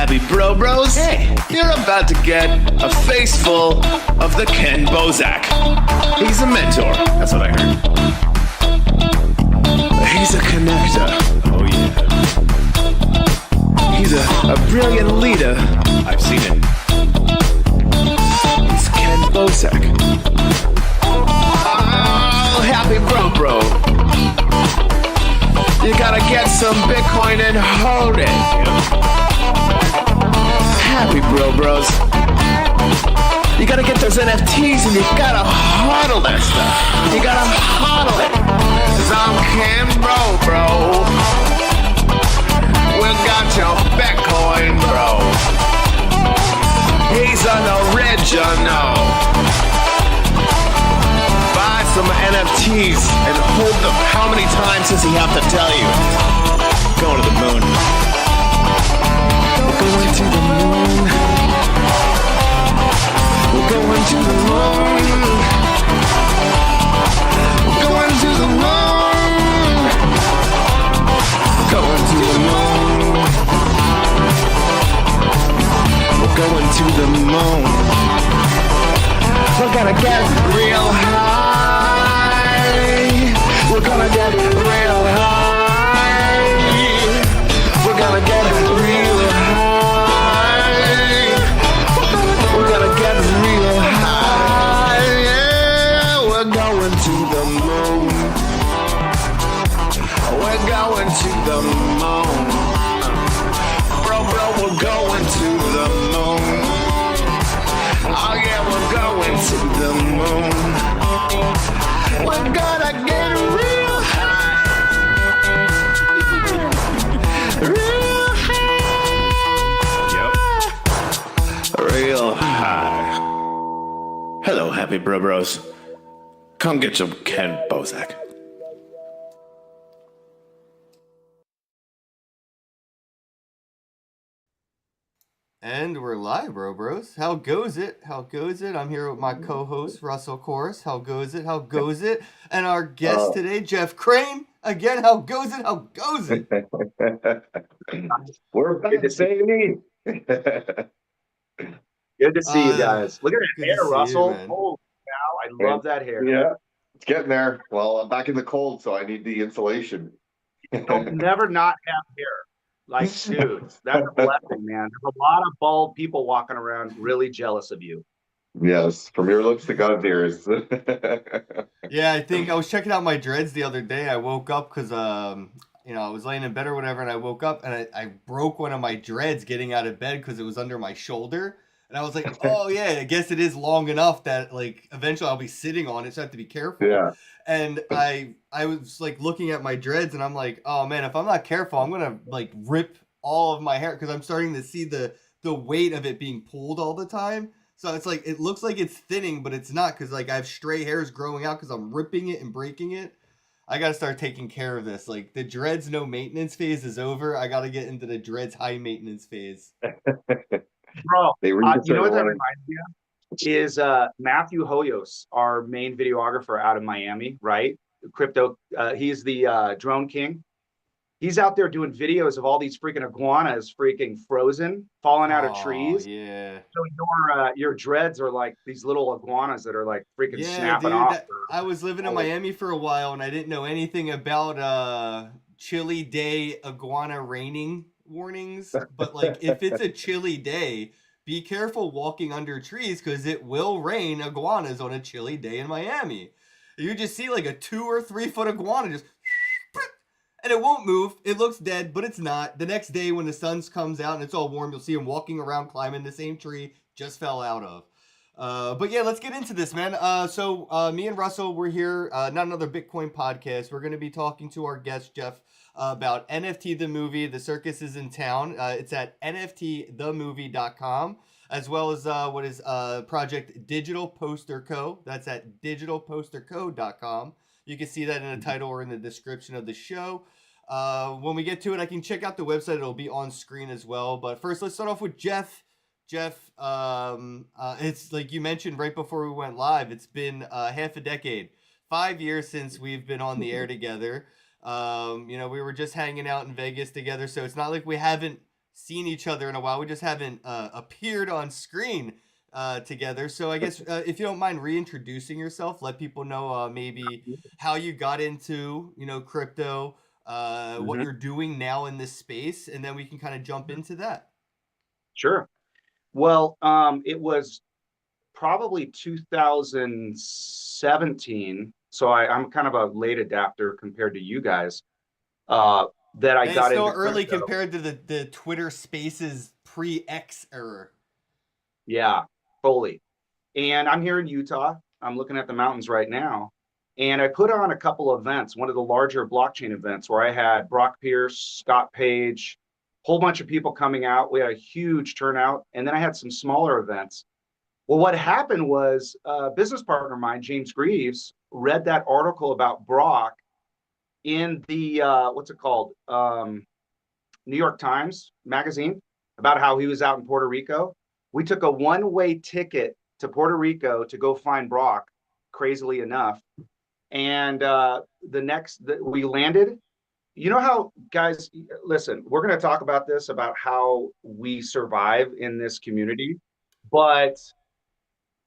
happy bros. Hey, you're about to get a face full of the Ken Bozak. He's a mentor. That's what I heard. He's a connector. Oh yeah. He's a brilliant leader. I've seen it. He's Ken Bozak. Oh, happy bro. You gotta get some Bitcoin and hold it. Happy bros. You gotta get those NFTs and you gotta hodl that stuff. You gotta hodl it. 'Cause I'm Ken bro. We got your Bitcoin, bro. He's an original. Buy some NFTs and hold them. How many times does he have to tell you? Going to the moon. We're going to the moon. We're going to the moon. We're going to the moon. Going to the moon. We're going to the moon. We're gonna get real high. We're gonna get real high. We're gonna get real high. We're gonna get real high. Yeah, we're going to the moon. We're going to the moon. Bro, we're going to the moon. Oh yeah, we're going to the moon. We're gonna get real high. Real high. Yep. Real high. Hello, happy bros. Come get some Ken Bozak. And we're live, bros. How goes it? I'm here with my co-host, Russell Kors. How goes it? And our guest today, Jeff Crane. Again, how goes it? We're back, baby. Good to see you guys. Look at that hair, Russell. Holy cow, I love that hair. Yeah, it's getting there. Well, I'm back in the cold, so I need the insulation. Don't never not have hair. Like, dude, that's a blessing, man. There's a lot of bald people walking around really jealous of you. Yes, from your lips to God's ears. Yeah, I think I was checking out my dreads the other day. I woke up because, I was laying in bed or whatever, and I woke up and I broke one of my dreads getting out of bed because it was under my shoulder. And I was like, oh, yeah, I guess it is long enough that, like, eventually I'll be sitting on it, so I have to be careful. Yeah. And I was, like, looking at my dreads, and I'm like, oh, man, if I'm not careful, I'm going to, like, rip all of my hair because I'm starting to see the weight of it being pulled all the time. So it's like, it looks like it's thinning, but it's not because, like, I have stray hairs growing out because I'm ripping it and breaking it. I got to start taking care of this. Like, the dreads no maintenance phase is over. I got to get into the dreads high maintenance phase. Bro, you know what that reminds me of? Is Matthew Hoyos, our main videographer out of Miami, right? Crypto, he's the drone king. He's out there doing videos of all these freaking iguanas freaking frozen, falling out of trees. Yeah. So your dreads are like these little iguanas that are like freaking snapping off. I was living in Miami for a while and I didn't know anything about chilly day iguana raining warnings. But like if it's a chilly day, be careful walking under trees because it will rain iguanas on a chilly day in Miami. You just see like a 2 or 3 foot iguana just and it won't move. It looks dead, but it's not. The next day when the sun comes out and it's all warm, you'll see him walking around climbing the same tree just fell out of. But yeah, let's get into this, man. So me and Russell, we're here, not another Bitcoin podcast. We're going to be talking to our guest, Jeff, about NFT the movie. The circus is in town. It's at nftthemovie.com, as well as what is Project Digital Poster Co. That's at digitalposterco.com. You can see that in the title or in the description of the show. When we get to it, I can check out the website. It'll be on screen as well. But first, let's start off with Jeff. Jeff, it's like you mentioned right before we went live. It's been half a decade, 5 years since we've been on the air together. We were just hanging out in Vegas together, so it's not like we haven't seen each other in a while. We just haven't appeared on screen together. So I guess if you don't mind reintroducing yourself, let people know maybe how you got into, crypto, what Mhm. you're doing now in this space, and then we can kind of jump into that. Sure. Well, it was probably 2017. So I'm kind of a late adapter compared to you guys. That I And it's got still into early crypto. compared to the Twitter Spaces pre-X era. Yeah, fully. And I'm here in Utah. I'm looking at the mountains right now. And I put on a couple events, one of the larger blockchain events where I had Brock Pierce, Scott Page, whole bunch of people coming out. We had a huge turnout. And then I had some smaller events. Well, what happened was a business partner of mine, James Greaves, read that article about Brock in the, what's it called? New York Times magazine about how he was out in Puerto Rico. We took a one-way ticket to Puerto Rico to go find Brock, crazily enough. And we landed. You know how, guys, listen, we're going to talk about this, about how we survive in this community. But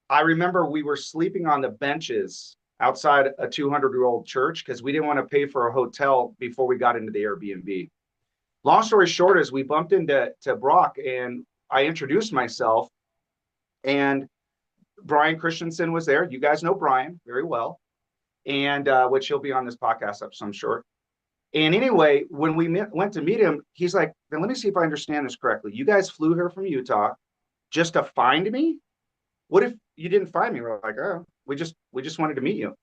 I remember we were sleeping on the benches outside a 200-year-old church because we didn't want to pay for a hotel before we got into the Airbnb. Long story short is we bumped into Brock and I introduced myself, and Brian Christensen was there. You guys know Brian very well, and which he'll be on this podcast up some short. And anyway, when we went to meet him, he's like, "Then let me see if I understand this correctly. You guys flew here from Utah just to find me? What if you didn't find me?" We're like, "Oh, we just wanted to meet you."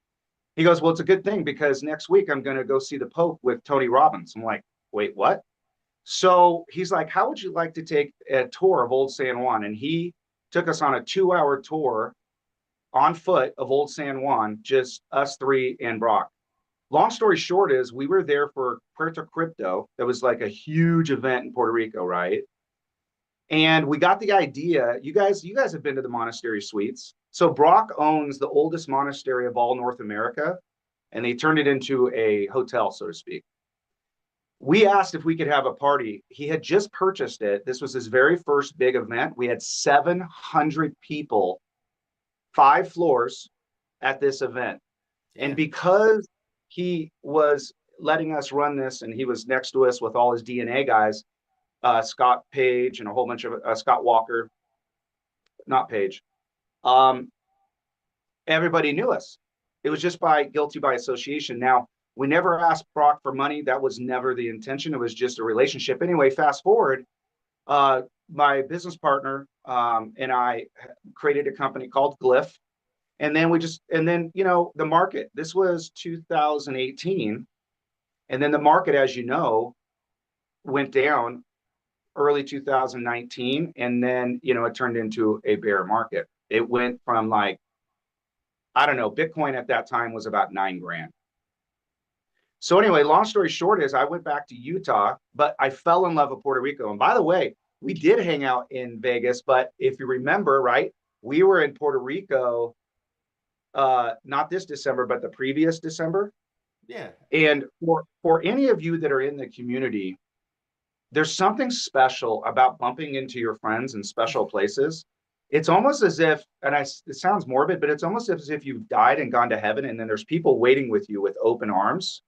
He goes, "Well, it's a good thing because next week I'm going to go see the Pope with Tony Robbins." I'm like, "Wait, what?" So he's like, "How would you like to take a tour of Old San Juan?" And he took us on a 2-hour tour on foot of Old San Juan, just us three and Brock. Long story short is we were there for Puerto Crypto. That was like a huge event in Puerto Rico, right? And we got the idea. You guys have been to the monastery suites. So Brock owns the oldest monastery of all North America, and they turned it into a hotel, so to speak. We asked if we could have a party. He had just purchased it. This was his very first big event. We had 700 people, 5 floors at this event. Yeah. And because he was letting us run this and he was next to us with all his DNA guys, Scott Page and a whole bunch of Scott Walker, not Page. Everybody knew us. It was just by guilty by association. Now, we never asked Brock for money. That was never the intention. It was just a relationship. Anyway, fast forward, my business partner and I created a company called Glyph. And then the market, this was 2018. And then the market, as you know, went down early 2019. And then, it turned into a bear market. It went from like, I don't know, Bitcoin at that time was about $9,000. So anyway, long story short is I went back to Utah, but I fell in love with Puerto Rico. And by the way, we did hang out in Vegas, but if you remember, right, we were in Puerto Rico, not this December, but the previous December. Yeah. And for any of you that are in the community, there's something special about bumping into your friends in special places. It's almost as if, it sounds morbid, but it's almost as if you've died and gone to heaven, and then there's people waiting with you with open arms.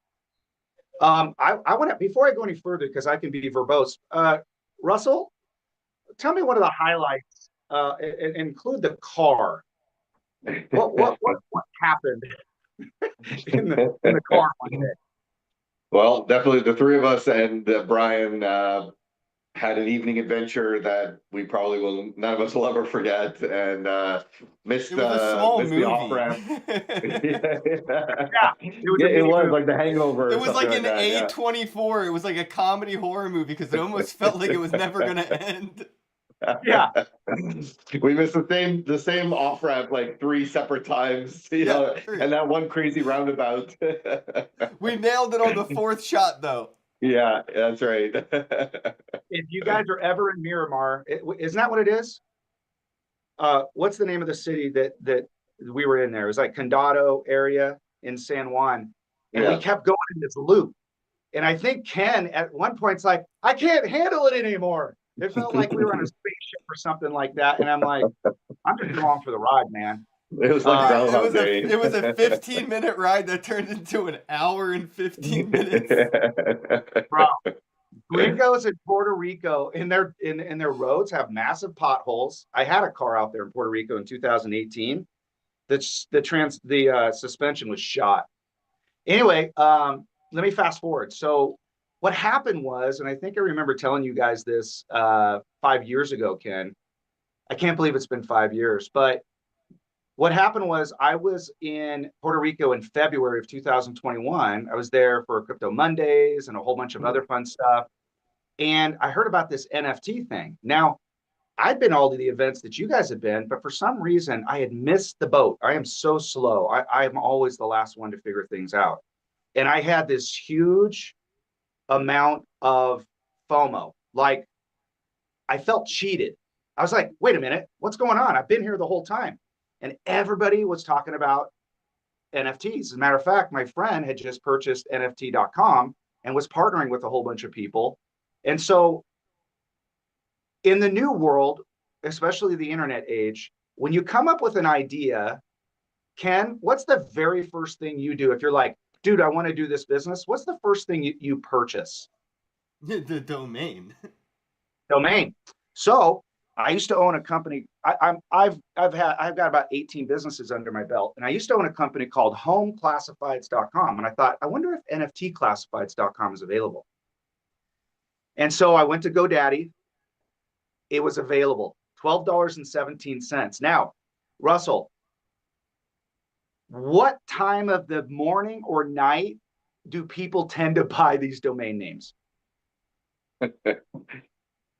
I want to, before I go any further, because I can be verbose, Russell, tell me one of the highlights, include the car. What happened in the car one day? Well, definitely the three of us and Brian had an evening adventure that none of us will ever forget, and missed It was a small the movie. off ramp. Yeah, it was like The Hangover. It was like an yeah. A24. It was like a comedy horror movie because it almost felt like it was never gonna end. Yeah. We missed the same off ramp like 3 separate times, know, 3. and that one crazy roundabout. We nailed it on the 4th shot, though. Yeah, that's right. If you guys are ever in Miramar, isn't that what it is? What's the name of the city that we were in there? It was like Condado area in San Juan, and we kept going in this loop. And I think Ken at one point's like, "I can't handle it anymore. It felt like we were on a spaceship or something like that. And I'm like, I'm just along for the ride, man. It was like it was a 15-minute ride that turned into an hour and 15 minutes. Bro, gringos in Puerto Rico in their roads have massive potholes. I had a car out there in Puerto Rico in 2018. The suspension was shot. Anyway, let me fast forward. So what happened was, and I think I remember telling you guys this 5 years ago, Ken. I can't believe it's been 5 years, but what happened was I was in Puerto Rico in February of 2021. I was there for Crypto Mondays and a whole bunch of other fun stuff. And I heard about this NFT thing. Now, I'd been all to the events that you guys have been, but for some reason I had missed the boat. I am so slow. I'm always the last one to figure things out. And I had this huge amount of FOMO. Like, I felt cheated. I was like, wait a minute, what's going on? I've been here the whole time. And everybody was talking about NFTs. As a matter of fact, my friend had just purchased NFT.com and was partnering with a whole bunch of people. And so in the new world, especially the internet age, when you come up with an idea, Ken, what's the very first thing you do? If you're like, dude, I want to do this business, what's the first thing you purchase? The domain. Domain. So I used to own a company. I've got about 18 businesses under my belt, and I used to own a company called homeclassifieds.com. And I thought, I wonder if NFTclassifieds.com is available. And so I went to GoDaddy. It was available, $12.17. Now, Russell, what time of the morning or night do people tend to buy these domain names?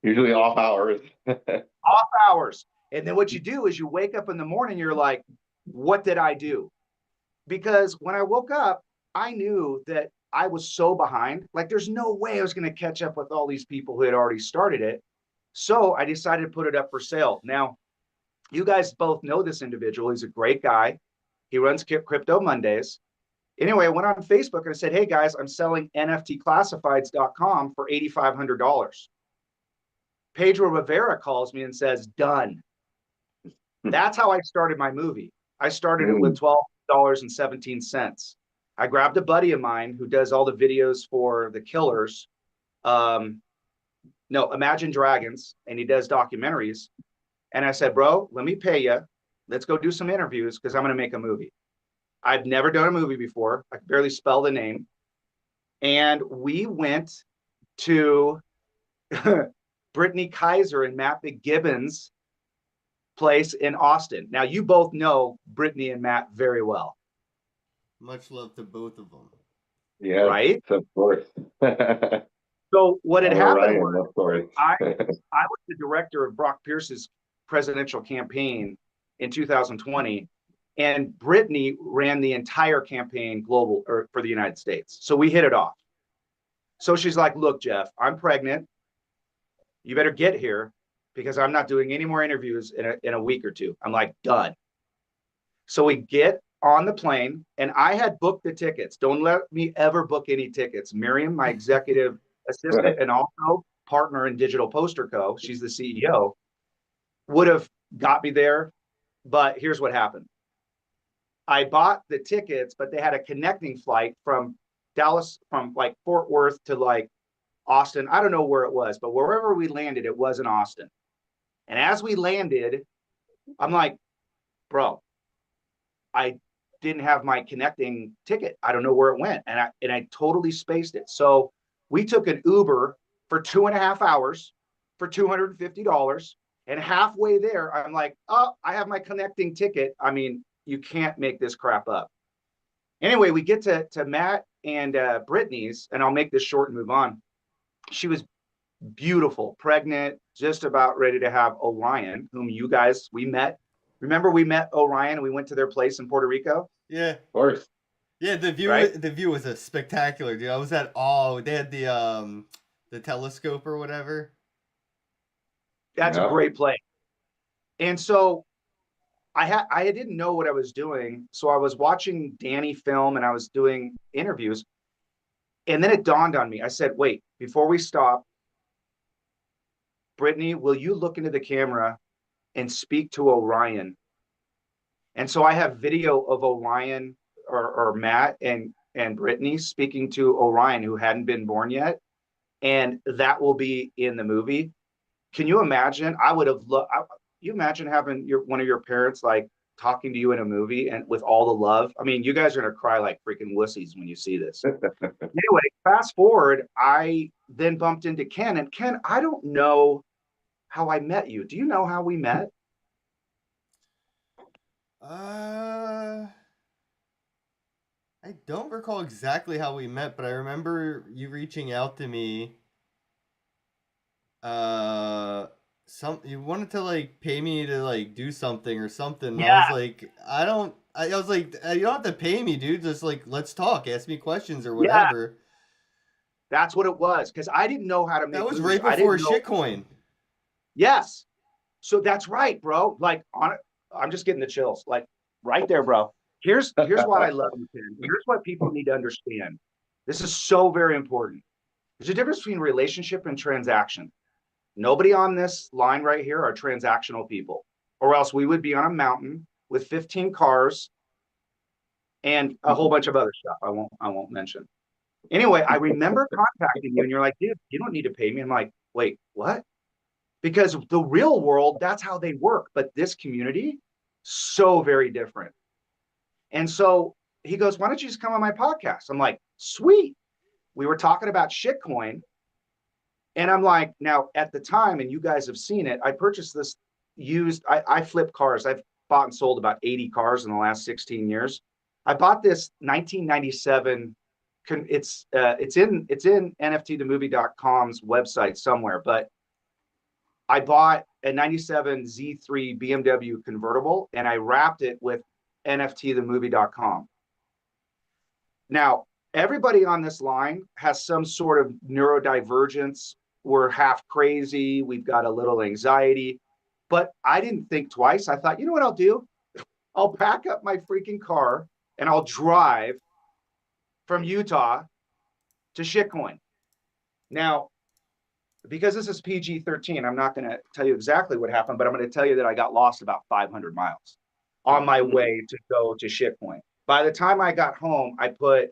Usually off hours. Off hours. And then what you do is you wake up in the morning, you're like, what did I do? Because when I woke up, I knew that I was so behind. Like, there's no way I was going to catch up with all these people who had already started it. So I decided to put it up for sale. Now, you guys both know this individual. He's a great guy. He runs Crypto Mondays. Anyway, I went on Facebook and I said, hey guys, I'm selling NFTclassifieds.com for $8,500. Pedro Rivera calls me and says, done. That's how I started my movie. I started it with $12.17. I grabbed a buddy of mine who does all the videos for The Killers. Imagine Dragons, and he does documentaries. And I said, bro, let me pay you. Let's go do some interviews because I'm going to make a movie. I've never done a movie before. I can barely spell the name. And we went to Brittany Kaiser and Matt McGibbon's place in Austin. Now, you both know Brittany and Matt very well. Much love to both of them. Yeah, right? Of course. So what had happened was I was the director of Brock Pierce's presidential campaign in 2020, and Brittany ran the entire campaign global or for the United States. So we hit it off. So she's like, look, Jeff, I'm pregnant. You better get here because I'm not doing any more interviews in a week or two. I'm like, done. So we get on the plane, and I had booked the tickets. Don't let me ever book any tickets. Miriam, my executive assistant and also partner in Digital Poster Co., she's the CEO, would have got me there. But here's what happened. I bought the tickets, but they had a connecting flight from Dallas, from like Fort Worth to like Austin. I don't know where it was, but wherever we landed, it was in Austin. And as we landed, I'm like, bro, I didn't have my connecting ticket. I don't know where it went. And I totally spaced it. So we took an Uber for 2.5 hours for $250. And halfway there, I'm like, oh, I have my connecting ticket. I mean, you can't make this crap up. Anyway, we get to Matt and Brittany's, and I'll make this short and move on. She was beautiful, pregnant, just about ready to have Orion, whom you guys, we met. Remember we met Orion and we went to their place in Puerto Rico? Yeah. Of course. Yeah, the view was a spectacular, dude. I was at they had the telescope or whatever. That's a great place. And so I didn't know what I was doing. So I was watching Danny film and I was doing interviews. And then it dawned on me. I said, wait, before we stop, Brittany, will you look into the camera and speak to Orion? And so I have video of Orion or Matt and Brittany speaking to Orion, who hadn't been born yet. And that will be in the movie. Can you imagine? I would have loved, you imagine having one of your parents like talking to you in a movie and with all the love? I mean, you guys are going to cry like freaking wussies when you see this. Anyway, fast forward, I then bumped into Ken. And Ken, I don't know how I met you. Do you know how we met? I don't recall exactly how we met, but I remember you reaching out to me. You wanted to like pay me to like do something or something. Yeah. I was like, I was like, you don't have to pay me, dude. Just like, let's talk, ask me questions or whatever. That's what it was, because I didn't know how to make That was movies. right before shitcoin. Yes. So that's right, bro. Like I'm just getting the chills. Like right there, bro. Here's why I love you, Ken. Here's what people need to understand. This is so very important. There's a difference between relationship and transaction. Nobody on this line right here are transactional people, or else we would be on a mountain with 15 cars and a whole bunch of other stuff I won't mention. Anyway, I remember contacting you and you're like, dude, you don't need to pay me. I'm like, wait, what? Because the real world, that's how they work. But this community, so very different. And so he goes, why don't you just come on my podcast? I'm like, sweet. We were talking about shitcoin. And I'm like, now at the time, and you guys have seen it, I purchased this used, I flip cars. I've bought and sold about 80 cars in the last 16 years. I bought this 1997. It's in NFTthemovie.com's website somewhere, but I bought a 97 Z3 BMW convertible and I wrapped it with NFTthemovie.com. Now, everybody on this line has some sort of neurodivergence. We're half crazy. We've got a little anxiety, but I didn't think twice. I thought, you know what I'll do? I'll pack up my freaking car and I'll drive from Utah to shitcoin. Now, because this is PG-13, I'm not going to tell you exactly what happened, but I'm going to tell you that I got lost about 500 miles on my way to go to shitcoin. By the time I got home, I put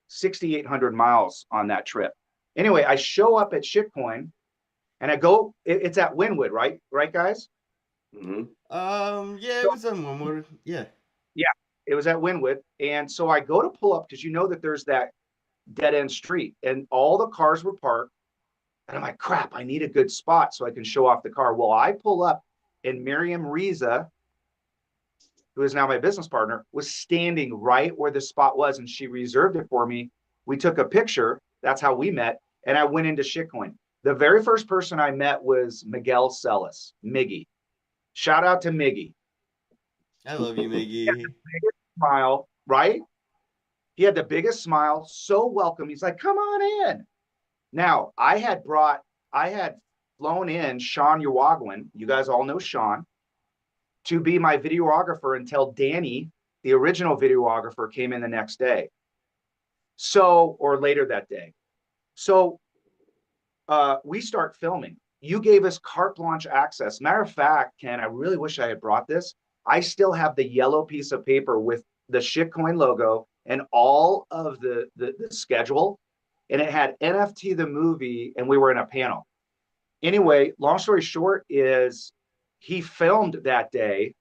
6,800 miles on that trip. Anyway, I show up at shitcoin and I go, it's at Wynwood, right? Right, guys? Mm-hmm. Yeah, it was in Wynwood. Yeah. Yeah, it was at Wynwood. And so I go to pull up because you know that there's that dead end street and all the cars were parked. And I'm like, crap, I need a good spot so I can show off the car. Well, I pull up and Miriam Riza, who is now my business partner, was standing right where the spot was and she reserved it for me. We took a picture. That's how we met. And I went into shitcoin. The very first person I met was Miguel Celis, Miggy. Shout out to Miggy. I love you, Miggy. He had the biggest smile, right? He had the biggest smile, so welcome. He's like, come on in. Now, I had flown in Sean Uwagwin. You guys all know Sean, to be my videographer until Danny, the original videographer, came in the next day. So, or later that day. So we start filming. You gave us carte blanche access. Matter of fact, Ken, I really wish I had brought this. I still have the yellow piece of paper with the shitcoin logo and all of the schedule. And it had NFT the movie, and we were in a panel. Anyway, long story short is he filmed that day,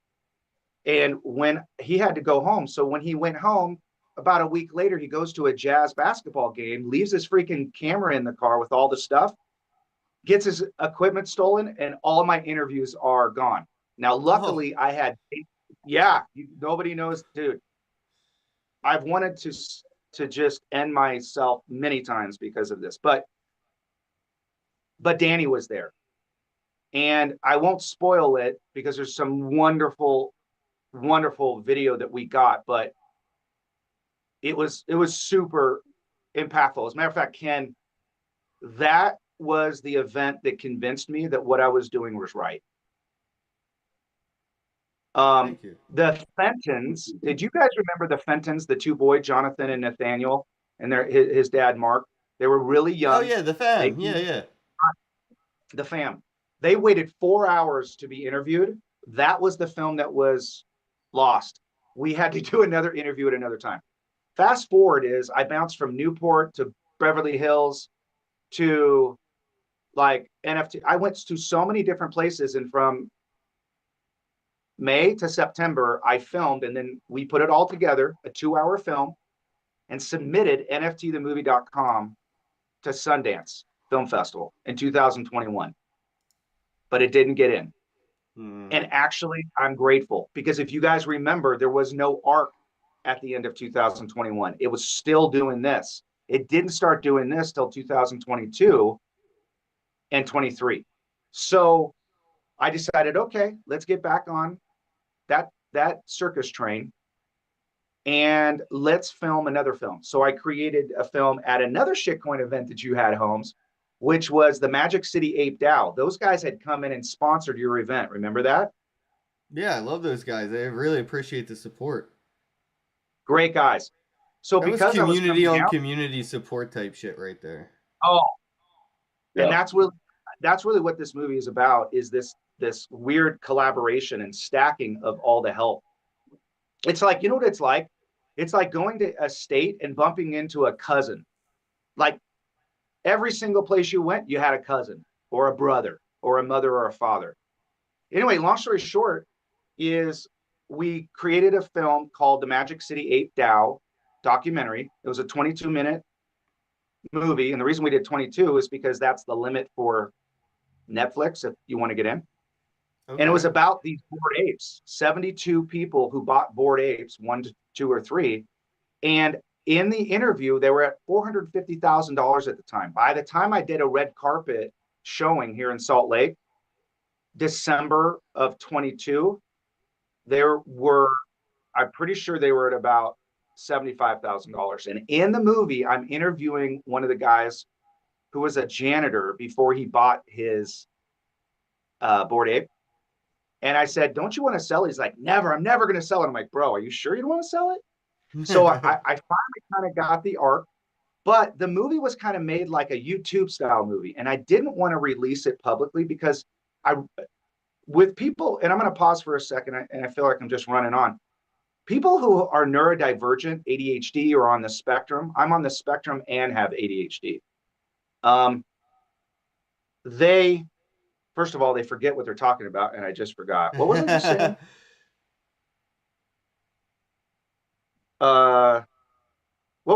and when he had to go home. So when he went home, about a week later, he goes to a Jazz basketball game, leaves his freaking camera in the car with all the stuff, gets his equipment stolen, and all my interviews are gone. Now, luckily, I had, nobody knows, dude. I've wanted to just end myself many times because of this, but Danny was there, and I won't spoil it because there's some wonderful video that we got, but it was super impactful. As a matter of fact, Ken, that was the event that convinced me that what I was doing was right. Thank you. The Fentons, did you guys remember the Fentons, the two boys, Jonathan and Nathaniel, and his dad, Mark? They were really young. Oh, yeah, the fam. Yeah. The fam. They waited 4 hours to be interviewed. That was the film that was lost. We had to do another interview at another time. Fast forward is I bounced from Newport to Beverly Hills to like NFT. I went to so many different places, and from May to September, I filmed, and then we put it all together, a 2-hour film, and submitted NFTthemovie.com to Sundance Film Festival in 2021. But it didn't get in. And actually, I'm grateful, because if you guys remember, there was no arc at the end of 2021. It was still doing this. It didn't start doing this till 2022 and 23. So I decided, okay, let's get back on that circus train and let's film another film. So I created a film at another shitcoin event that you had, Holmes, which was the Magic City Ape DAO. Those guys had come in and sponsored your event. Remember that? Yeah, I love those guys. I really appreciate the support. Great guys. So that because was community on community support type shit right there. Oh, Yeah. and that's really what this movie is about, is this weird collaboration and stacking of all the help. It's like, you know what it's like? It's like going to a state and bumping into a cousin. Like every single place you went, you had a cousin or a brother or a mother or a father. Anyway, long story short is we created a film called the Magic City Ape DAO documentary. It was a 22-minute movie. And the reason we did 22 is because that's the limit for Netflix if you want to get in. Okay. And it was about these Bored Apes, 72 people who bought Bored Apes, 1 to 2 or 3. And in the interview, they were at $450,000 at the time. By the time I did a red carpet showing here in Salt Lake, December of 22, I'm pretty sure they were at about $75,000. And in the movie, I'm interviewing one of the guys who was a janitor before he bought his Bored Ape. And I said, don't you want to sell it? He's like, never, I'm never going to sell it. I'm like, bro, are you sure you don't want to sell it? So I finally kind of got the arc, but the movie was kind of made like a YouTube style movie. And I didn't want to release it publicly because with people, and I'm going to pause for a second, and I feel like I'm just running on. People who are neurodivergent, ADHD, or on the spectrum, I'm on the spectrum and have ADHD. First of all, they forget what they're talking about, and I just forgot. What was I just saying? What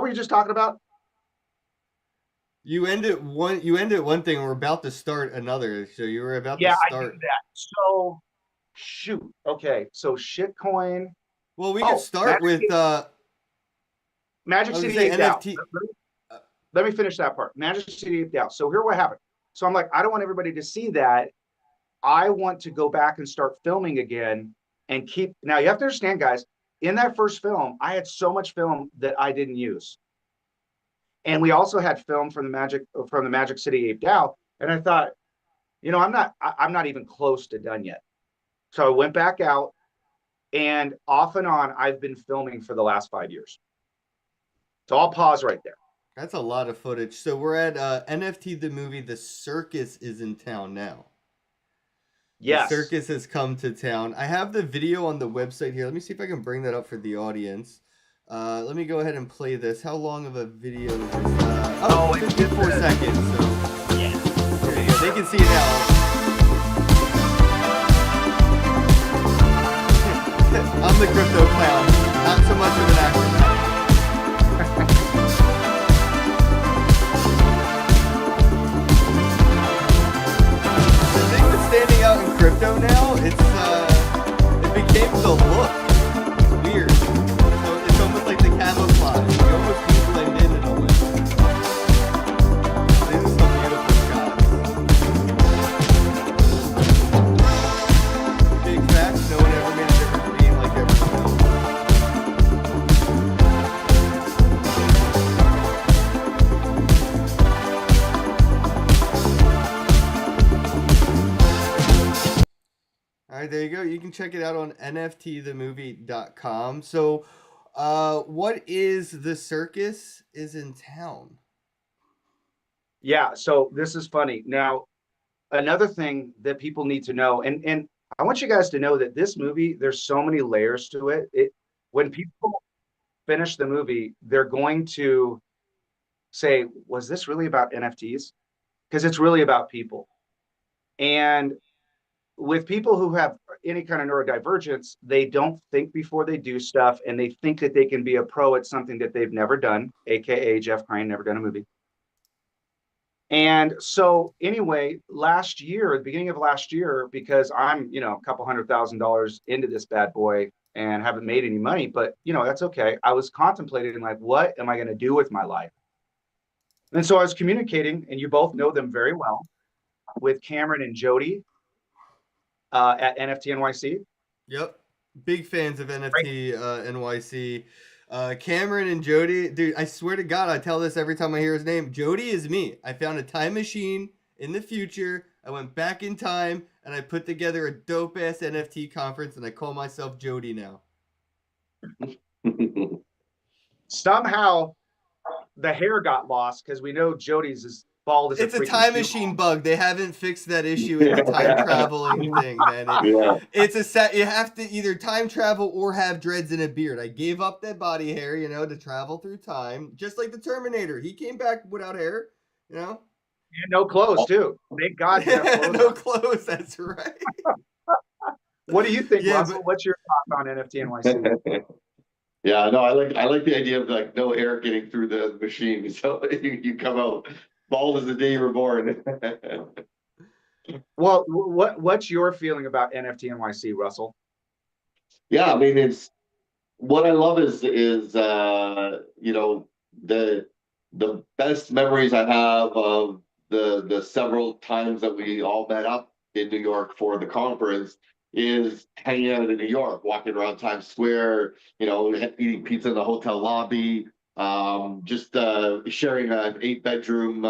were you just talking about? You ended one thing, and we're about to start another. So you were about to start. I did that. So shoot. Okay. So shitcoin. Well, we could start with Magic City Ape NFT. Let me finish that part. Magic City Ape DAO. So here what happened. So I'm like, I don't want everybody to see that. I want to go back and start filming again and keep. Now you have to understand, guys, in that first film, I had so much film that I didn't use. And we also had film from the Magic City Ape DAO. And I thought, I'm not even close to done yet. So I went back out, and off and on, I've been filming for the last 5 years. So I'll pause right there. That's a lot of footage. So we're at NFT the movie. The circus is in town now. Yes. The circus has come to town. I have the video on the website here. Let me see if I can bring that up for the audience. Let me go ahead and play this. How long of a video is this? 54 seconds. So yeah. There you go. They can see it now. I'm the crypto clown. Not so much of an acrobat. Standing out in crypto now, it became the look. It's weird. So it's almost like the camouflage. You almost can blend in a way. These are some beautiful shots. Big facts, no one ever made a difference being like everyone else. All right, there you go. You can check it out on NFTthemovie.com. So, what is the circus is in town? Yeah, so this is funny. Now, another thing that people need to know, and I want you guys to know that this movie, there's so many layers to it. When people finish the movie, they're going to say, was this really about NFTs? Because it's really about people. And with people who have any kind of neurodivergence, they don't think before they do stuff, and they think that they can be a pro at something that they've never done, aka Jeff Crane, never done a movie. And so anyway, last year, at the beginning of last year, because I'm, a couple $100,000 into this bad boy and haven't made any money, but that's okay. I was contemplating, like, what am I going to do with my life? And so I was communicating, and you both know them very well, with Cameron and Jody at NFT NYC. Yep. Big fans of NFT NYC. Cameron and Jody, dude, I swear to God, I tell this every time I hear his name. Jody is me. I found a time machine in the future. I went back in time and I put together a dope ass NFT conference, and I call myself Jody now. Somehow the hair got lost, because we know Jody's is bald as it's a time machine bug. They haven't fixed that issue in the time traveling thing, man. It's a set. You have to either time travel or have dreads and a beard. I gave up that body hair, to travel through time, just like the Terminator. He came back without hair, And no clothes too. Thank God. No clothes. That's right. What do you think, Russell? What's your thoughts on NFT NYC? Yeah, no, I like the idea of like no air getting through the machine, so you come out bald as the day you were born. Well, what's your feeling about NFT NYC, Russell? Yeah, I mean, it's what I love is the best memories I have of the several times that we all met up in New York for the conference is hanging out in New York, walking around Times Square, eating pizza in the hotel lobby, just sharing an 8-bedroom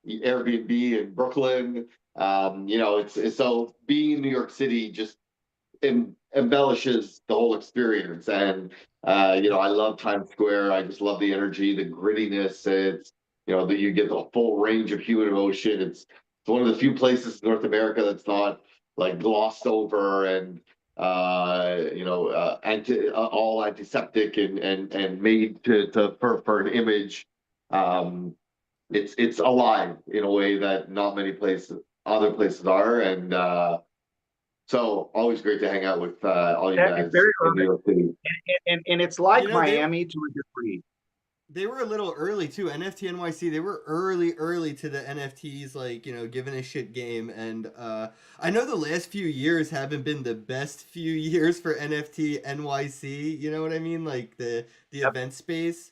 Airbnb in Brooklyn. It's so being in New York City just embellishes the whole experience. And I love Times Square. I just love the energy, the grittiness. It's that you get the full range of human emotion. It's one of the few places in North America that's not like glossed over and all antiseptic and made for an image. It's alive in a way that not many other places are, and so always great to hang out with all you guys in New York City. And it's like Miami to a degree. They were a little early too. NFT NYC, they were early to the NFTs, like, giving a shit game. And I know the last few years haven't been the best few years for NFT NYC. You know what I mean? Like the event space.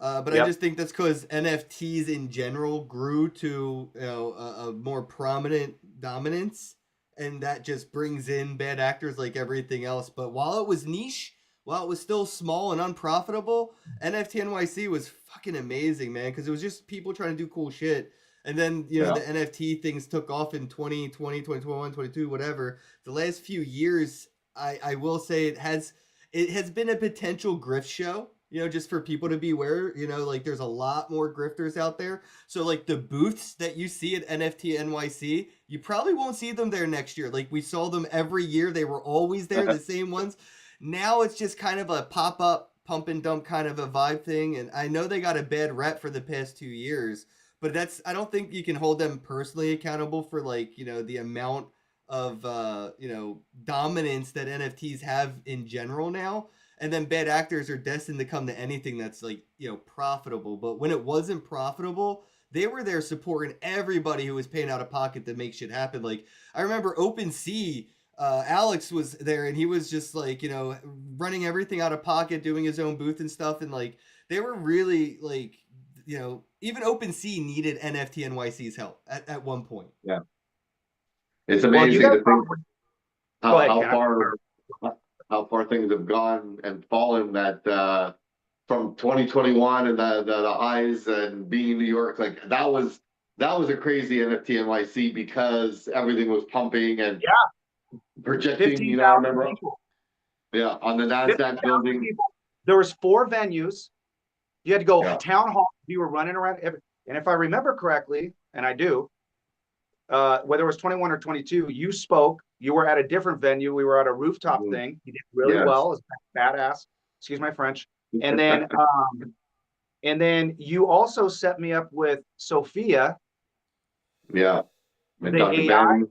But I just think that's because NFTs in general grew to a more prominent dominance, and that just brings in bad actors like everything else. But while it was niche, while it was still small and unprofitable, NFT NYC was fucking amazing, man, because it was just people trying to do cool shit. And then, the NFT things took off in 2020, 2021, 22, whatever. The last few years, I will say it has been a potential grift show, just for people to be aware, like there's a lot more grifters out there. So like the booths that you see at NFT NYC, you probably won't see them there next year. Like we saw them every year. They were always there, the same ones. Now it's just kind of a pop-up, pump and dump kind of a vibe thing. And I know they got a bad rep for the past 2 years, but I don't think you can hold them personally accountable for like, the amount of, dominance that NFTs have in general now. And then bad actors are destined to come to anything that's like, profitable. But when it wasn't profitable, they were there supporting everybody who was paying out of pocket to make shit happen. Like I remember OpenSea, Alex was there and he was just like, running everything out of pocket, doing his own booth and stuff. And like, they were really like, even OpenSea needed NFT NYC's help at one point. Yeah. It's amazing to think how far things have gone and fallen that, from 2021 and the highs and being in New York, like that was a crazy NFT NYC because everything was pumping and projecting, I remember. People. Yeah, on the NASDAQ building. People. There was 4 venues. You had to go town hall. You were running around. And if I remember correctly, and I do, whether it was 21 or 22, you spoke. You were at a different venue. We were at a rooftop thing. You did really well. It was badass. Excuse my French. And then you also set me up with Sophia. Yeah. The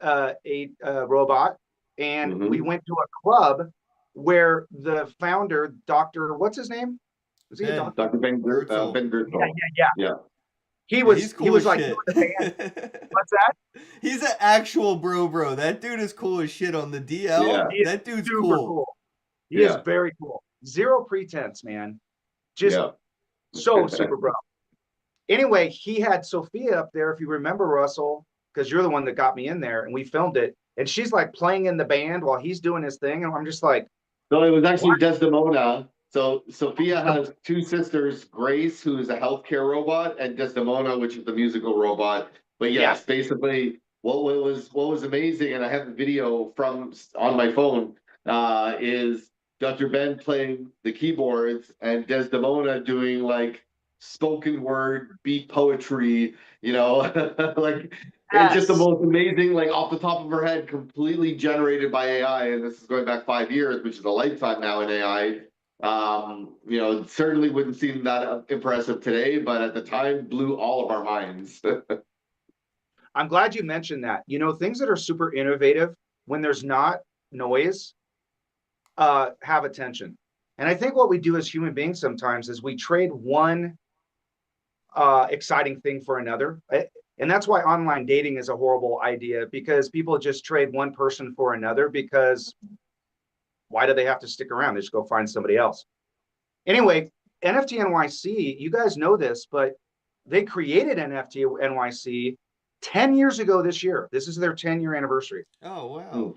AI robot. And we went to a club where the founder, Dr. What's his name? Was he a doctor? Dr. Ben Gertzel. Yeah. He was cool as like, shit. what's that? He's an actual bro. That dude is cool as shit on the DL. Yeah. That dude's super cool. He is very cool. Zero pretense, man. Just so super bro. Anyway, he had Sophia up there, if you remember, Russell, because you're the one that got me in there, and we filmed it. And she's like playing in the band while he's doing his thing. And I'm just like, no, it was actually Desdemona. So Sophia has two sisters, Grace, who is a healthcare robot, and Desdemona, which is the musical robot. But yes, basically what was amazing, and I have the video from on my phone, is Dr. Ben playing the keyboards and Desdemona doing like spoken word beat poetry, like it's just the most amazing, like off the top of her head, completely generated by AI. And this is going back 5 years, which is a lifetime now in AI. Certainly wouldn't seem that impressive today, but at the time blew all of our minds. I'm glad you mentioned that. Things that are super innovative, when there's not noise, have attention. And I think what we do as human beings sometimes is we trade one exciting thing for another. And that's why online dating is a horrible idea, because people just trade one person for another, because why do they have to stick around? They just go find somebody else. Anyway, NFT NYC, you guys know this, but they created NFT NYC 10 years ago this year. This is their 10-year anniversary. Oh, wow.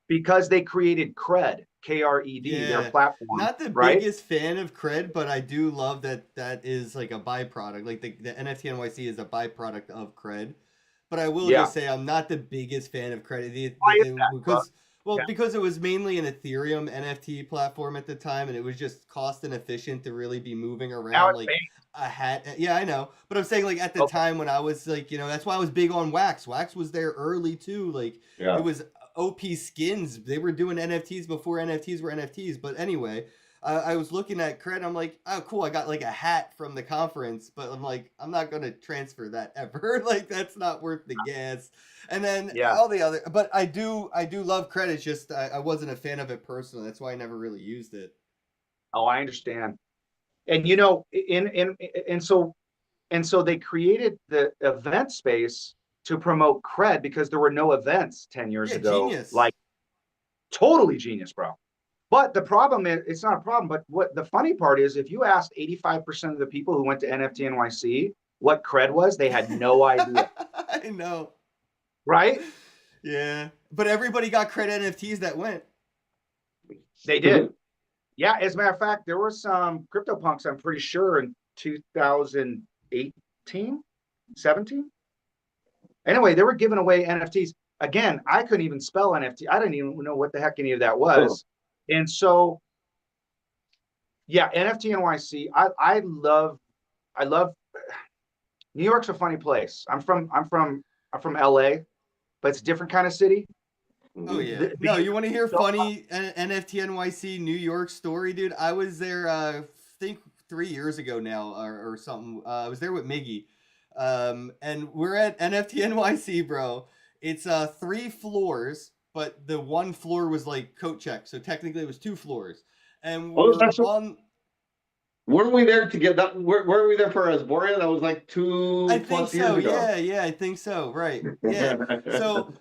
Because they created Cred, K-R-E-D, their platform. Not the biggest fan of Cred, but I do love that is like a byproduct. Like the NFT NYC is a byproduct of Cred. But I will just say I'm not the biggest fan of Cred. Because it was mainly an Ethereum NFT platform at the time, and it was just cost inefficient to really be moving around like a hat. Yeah, I know. But I'm saying like at the time when I was like, that's why I was big on Wax. Wax was there early too. Like it was OP skins. They were doing NFTs before NFTs were NFTs. But anyway, I was looking at Cred. I'm like, oh, cool. I got like a hat from the conference, but I'm like, I'm not going to transfer that ever. Like, that's not worth the gas. And then all the other, but I do love Cred. It's just, I wasn't a fan of it personally. That's why I never really used it. Oh, I understand. And, and so they created the event space to promote Cred, because there were no events 10 years ago. Genius. Like, totally genius, bro. But the problem is, it's not a problem, but what the funny part is, if you asked 85% of the people who went to NFT NYC what Cred was, they had no idea. I know. Right? Yeah. But everybody got Cred NFTs that went. They did. Yeah, as a matter of fact, there were some CryptoPunks, I'm pretty sure, in 2018, 17. Anyway, they were giving away NFTs. Again, I couldn't even spell NFT. I didn't even know what the heck any of that was. And so, NFT NYC. I love. New York's a funny place. I'm from LA, but it's a different kind of city. Oh yeah. No, you want to hear funny NFT NYC New York story, dude? I was there. I think 3 years ago now, or something. I was there with Miggy, and we're at NFT NYC, bro. It's 3 floors. But the one floor was like coat check, so technically it was 2 floors. And weren't we there to get that? Were we there for Asboria? That was like 2+ years ago. Yeah, I think so. Right. Yeah. So,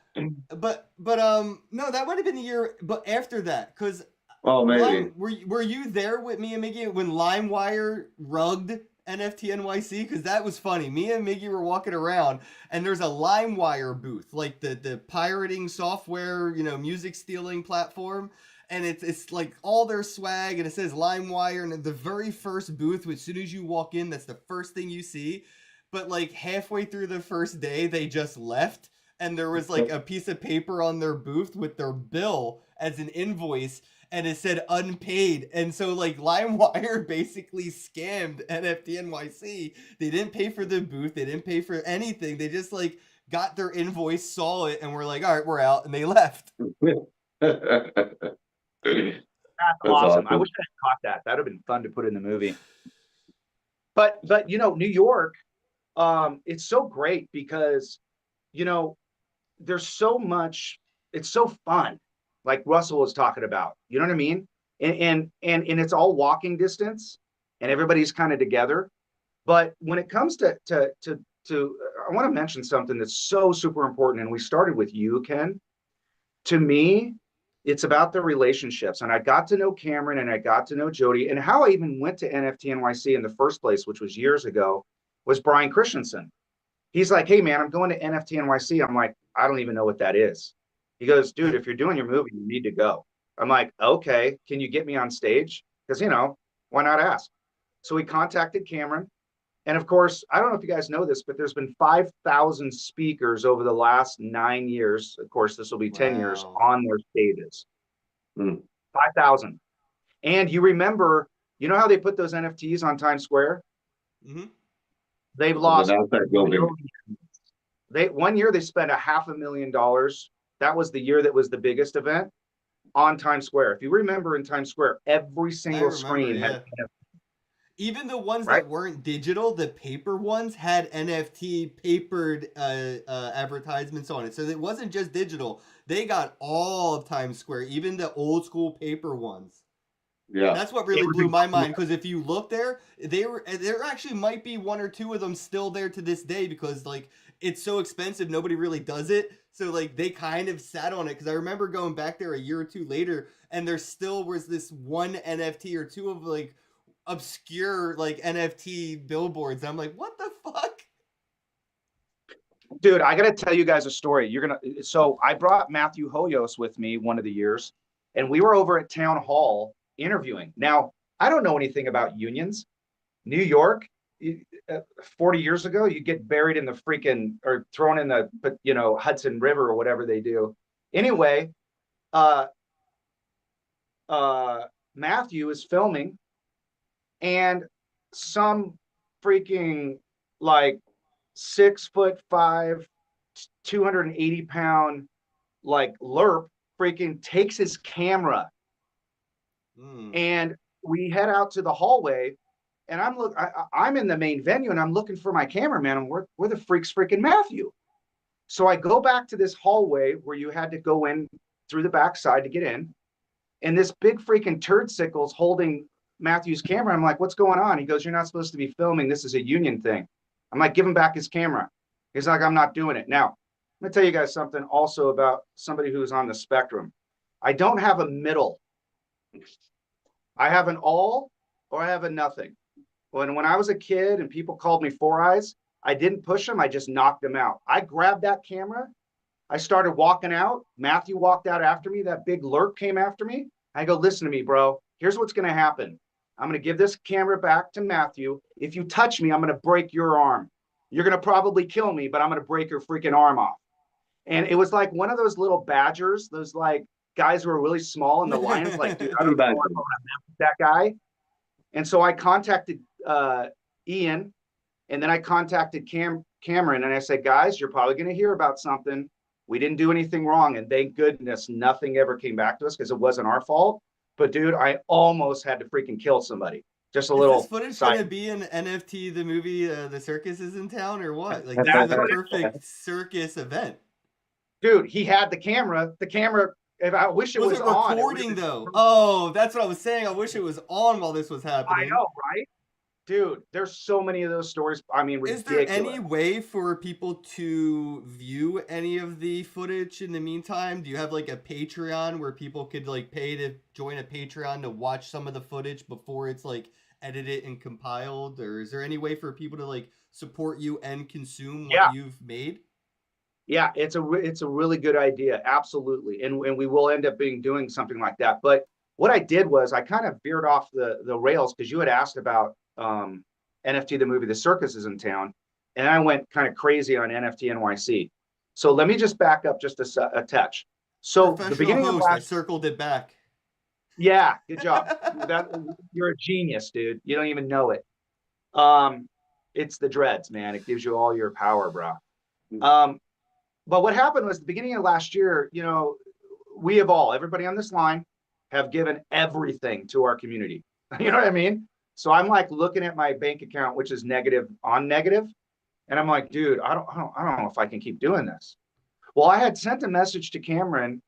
but no, that would have been the year. But after that, because maybe were you there with me and Miggy when LimeWire rugged NFT NYC? Because that was funny. Me and Miggy were walking around, and there's a LimeWire booth, like the pirating software, music stealing platform, and it's like all their swag, and it says LimeWire, and the very first booth, as soon as you walk in, that's the first thing you see. But like halfway through the first day, they just left and there was like a piece of paper on their booth with their bill as an invoice, and it said unpaid. And so like LimeWire basically scammed NFT NYC. They didn't pay for the booth, they didn't pay for anything. They just like got their invoice, saw it, and were like, all right, we're out, and they left. That's awesome. I wish I had caught that. That would have been fun to put in the movie. But you know, New York, it's so great because, you know, there's so much, it's so fun, like Russell was talking about. You know what I mean? And it's all walking distance, and everybody's kind of together. But when it comes to I want to mention something that's so super important, and we started with you, Ken. To me, it's about the relationships. And I got to know Cameron, and I got to know Jody, and how I even went to NFT NYC in the first place, which was years ago, was Brian Christensen. He's like, hey man, I'm going to NFT NYC. I'm like, I don't even know what that is. He goes, dude, if you're doing your movie, you need to go. I'm like, okay, can you get me on stage? Because, you know, why not ask? So we contacted Cameron. And of course, I don't know if you guys know this, but there's been 5,000 speakers over the last 9 years. Of course, this will be 10 years on their stages. 5,000. And you remember, you know how they put those NFTs on Times Square? Mm-hmm. They've lost. One year they spent $500,000. That was the year that was the biggest event on Times Square. If you remember, in Times Square, every single screen had even the ones that weren't digital, the paper ones had NFT papered advertisements on it. So it wasn't just digital. They got all of Times Square, even the old school paper ones. Yeah, that's what really blew my mind, because if you look there actually might be one or two of them still there to this day, because like it's so expensive, nobody really does it. So like they kind of sat on it, because I remember going back there a year or two later, and there still was this one NFT or two of like obscure like NFT billboards. I'm like, what the fuck? Dude, I gotta tell you guys a story. So I brought Matthew Hoyos with me one of the years, and we were over at Town Hall interviewing. Now, I don't know anything about unions. New York, 40 years ago, you get buried in the freaking, or thrown in the, you know, Hudson River or whatever they do. Anyway, Matthew is filming, and some freaking like 6'5", 280-pound like lerp freaking takes his camera, and we head out to the hallway, and I'm in the main venue, and I'm looking for my cameraman, and where the freak's freaking Matthew? So I go back to this hallway where you had to go in through the backside to get in, and this big freaking turd sickle's holding Matthew's camera. I'm like, what's going on? He goes, you're not supposed to be filming. This is a union thing. I'm like, give him back his camera. He's like, I'm not doing it. Now, I'm going to tell you guys something also about somebody who's on the spectrum. I don't have a middle. I have an all, or I have a nothing. When I was a kid and people called me Four Eyes, I didn't push them. I just knocked them out. I grabbed that camera. I started walking out. Matthew walked out after me. That big lerp came after me. I go, listen to me, bro. Here's what's going to happen. I'm going to give this camera back to Matthew. If you touch me, I'm going to break your arm. You're going to probably kill me, but I'm going to break your freaking arm off. And it was like one of those little badgers, those like guys who are really small, and the lion's like, dude, I don't know that guy. And so I contacted Ian, and then I contacted Cameron, and I said, guys, you're probably going to hear about something. We didn't do anything wrong, and thank goodness nothing ever came back to us, because it wasn't our fault. But dude, I almost had to freaking kill somebody. Just a little. Is this footage going to be in NFT, the movie, The Circus is in Town, or what? Like, this is a perfect circus event. Dude, he had the camera. The camera, if I wish it was on. Recording though? Oh, that's what I was saying. I wish it was on while this was happening. I know, right? Dude, there's so many of those stories. I mean, ridiculous. Is there any way for people to view any of the footage in the meantime? Do you have like a Patreon where people could like pay to join a Patreon to watch some of the footage before it's like edited and compiled? Or is there any way for people to like support you and consume what you've made? Yeah, it's a really good idea. Absolutely. And we will end up doing something like that. But what I did was I kind of veered off the rails, because you had asked about NFT, the movie, The Circus is in Town. And I went kind of crazy on NFT NYC. So let me just back up just a touch. So the Professional beginning of host, I last, circled it back. yeah, good job. You're a genius, dude. You don't even know it. It's the dreads, man. It gives you all your power, bro. But what happened was the beginning of last year, you know, we have everybody on this line have given everything to our community. You know what I mean? So I'm like looking at my bank account, which is negative on negative. And I'm like, dude, I don't know if I can keep doing this. Well, I had sent a message to Cameron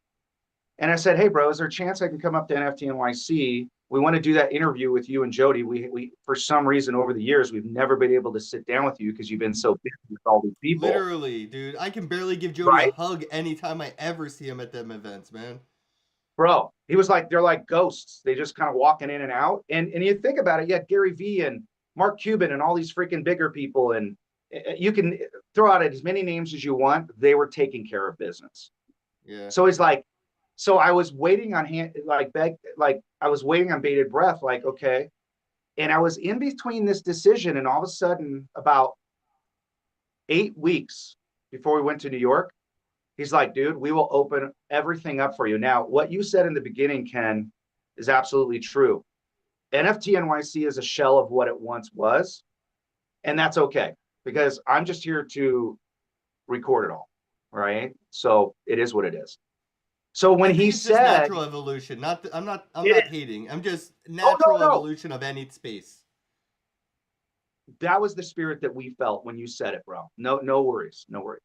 and I said, hey, bro, is there a chance I can come up to NFT NYC? We want to do that interview with you and Jody. We for some reason over the years, we've never been able to sit down with you because you've been so busy with all these people. Literally, dude. I can barely give Jody a hug anytime I ever see him at them events, man. Bro, he was like, they're like ghosts. They just kind of walking in and out. And you think about it, you had Gary Vee and Mark Cuban and all these freaking bigger people. And you can throw out as many names as you want. They were taking care of business. Yeah. So he's like, so I was waiting on I was waiting on bated breath, like, okay. And I was in between this decision. And all of a sudden, about 8 weeks before we went to New York, he's like, dude, we will open everything up for you. Now, what you said in the beginning, Ken, is absolutely true. NFT NYC is a shell of what it once was. And that's okay, because I'm just here to record it all. Right. So it is what it is. So when he it's said just natural evolution, I'm not hating. I'm just natural evolution of any space. That was the spirit that we felt when you said it, bro. No worries. No worries.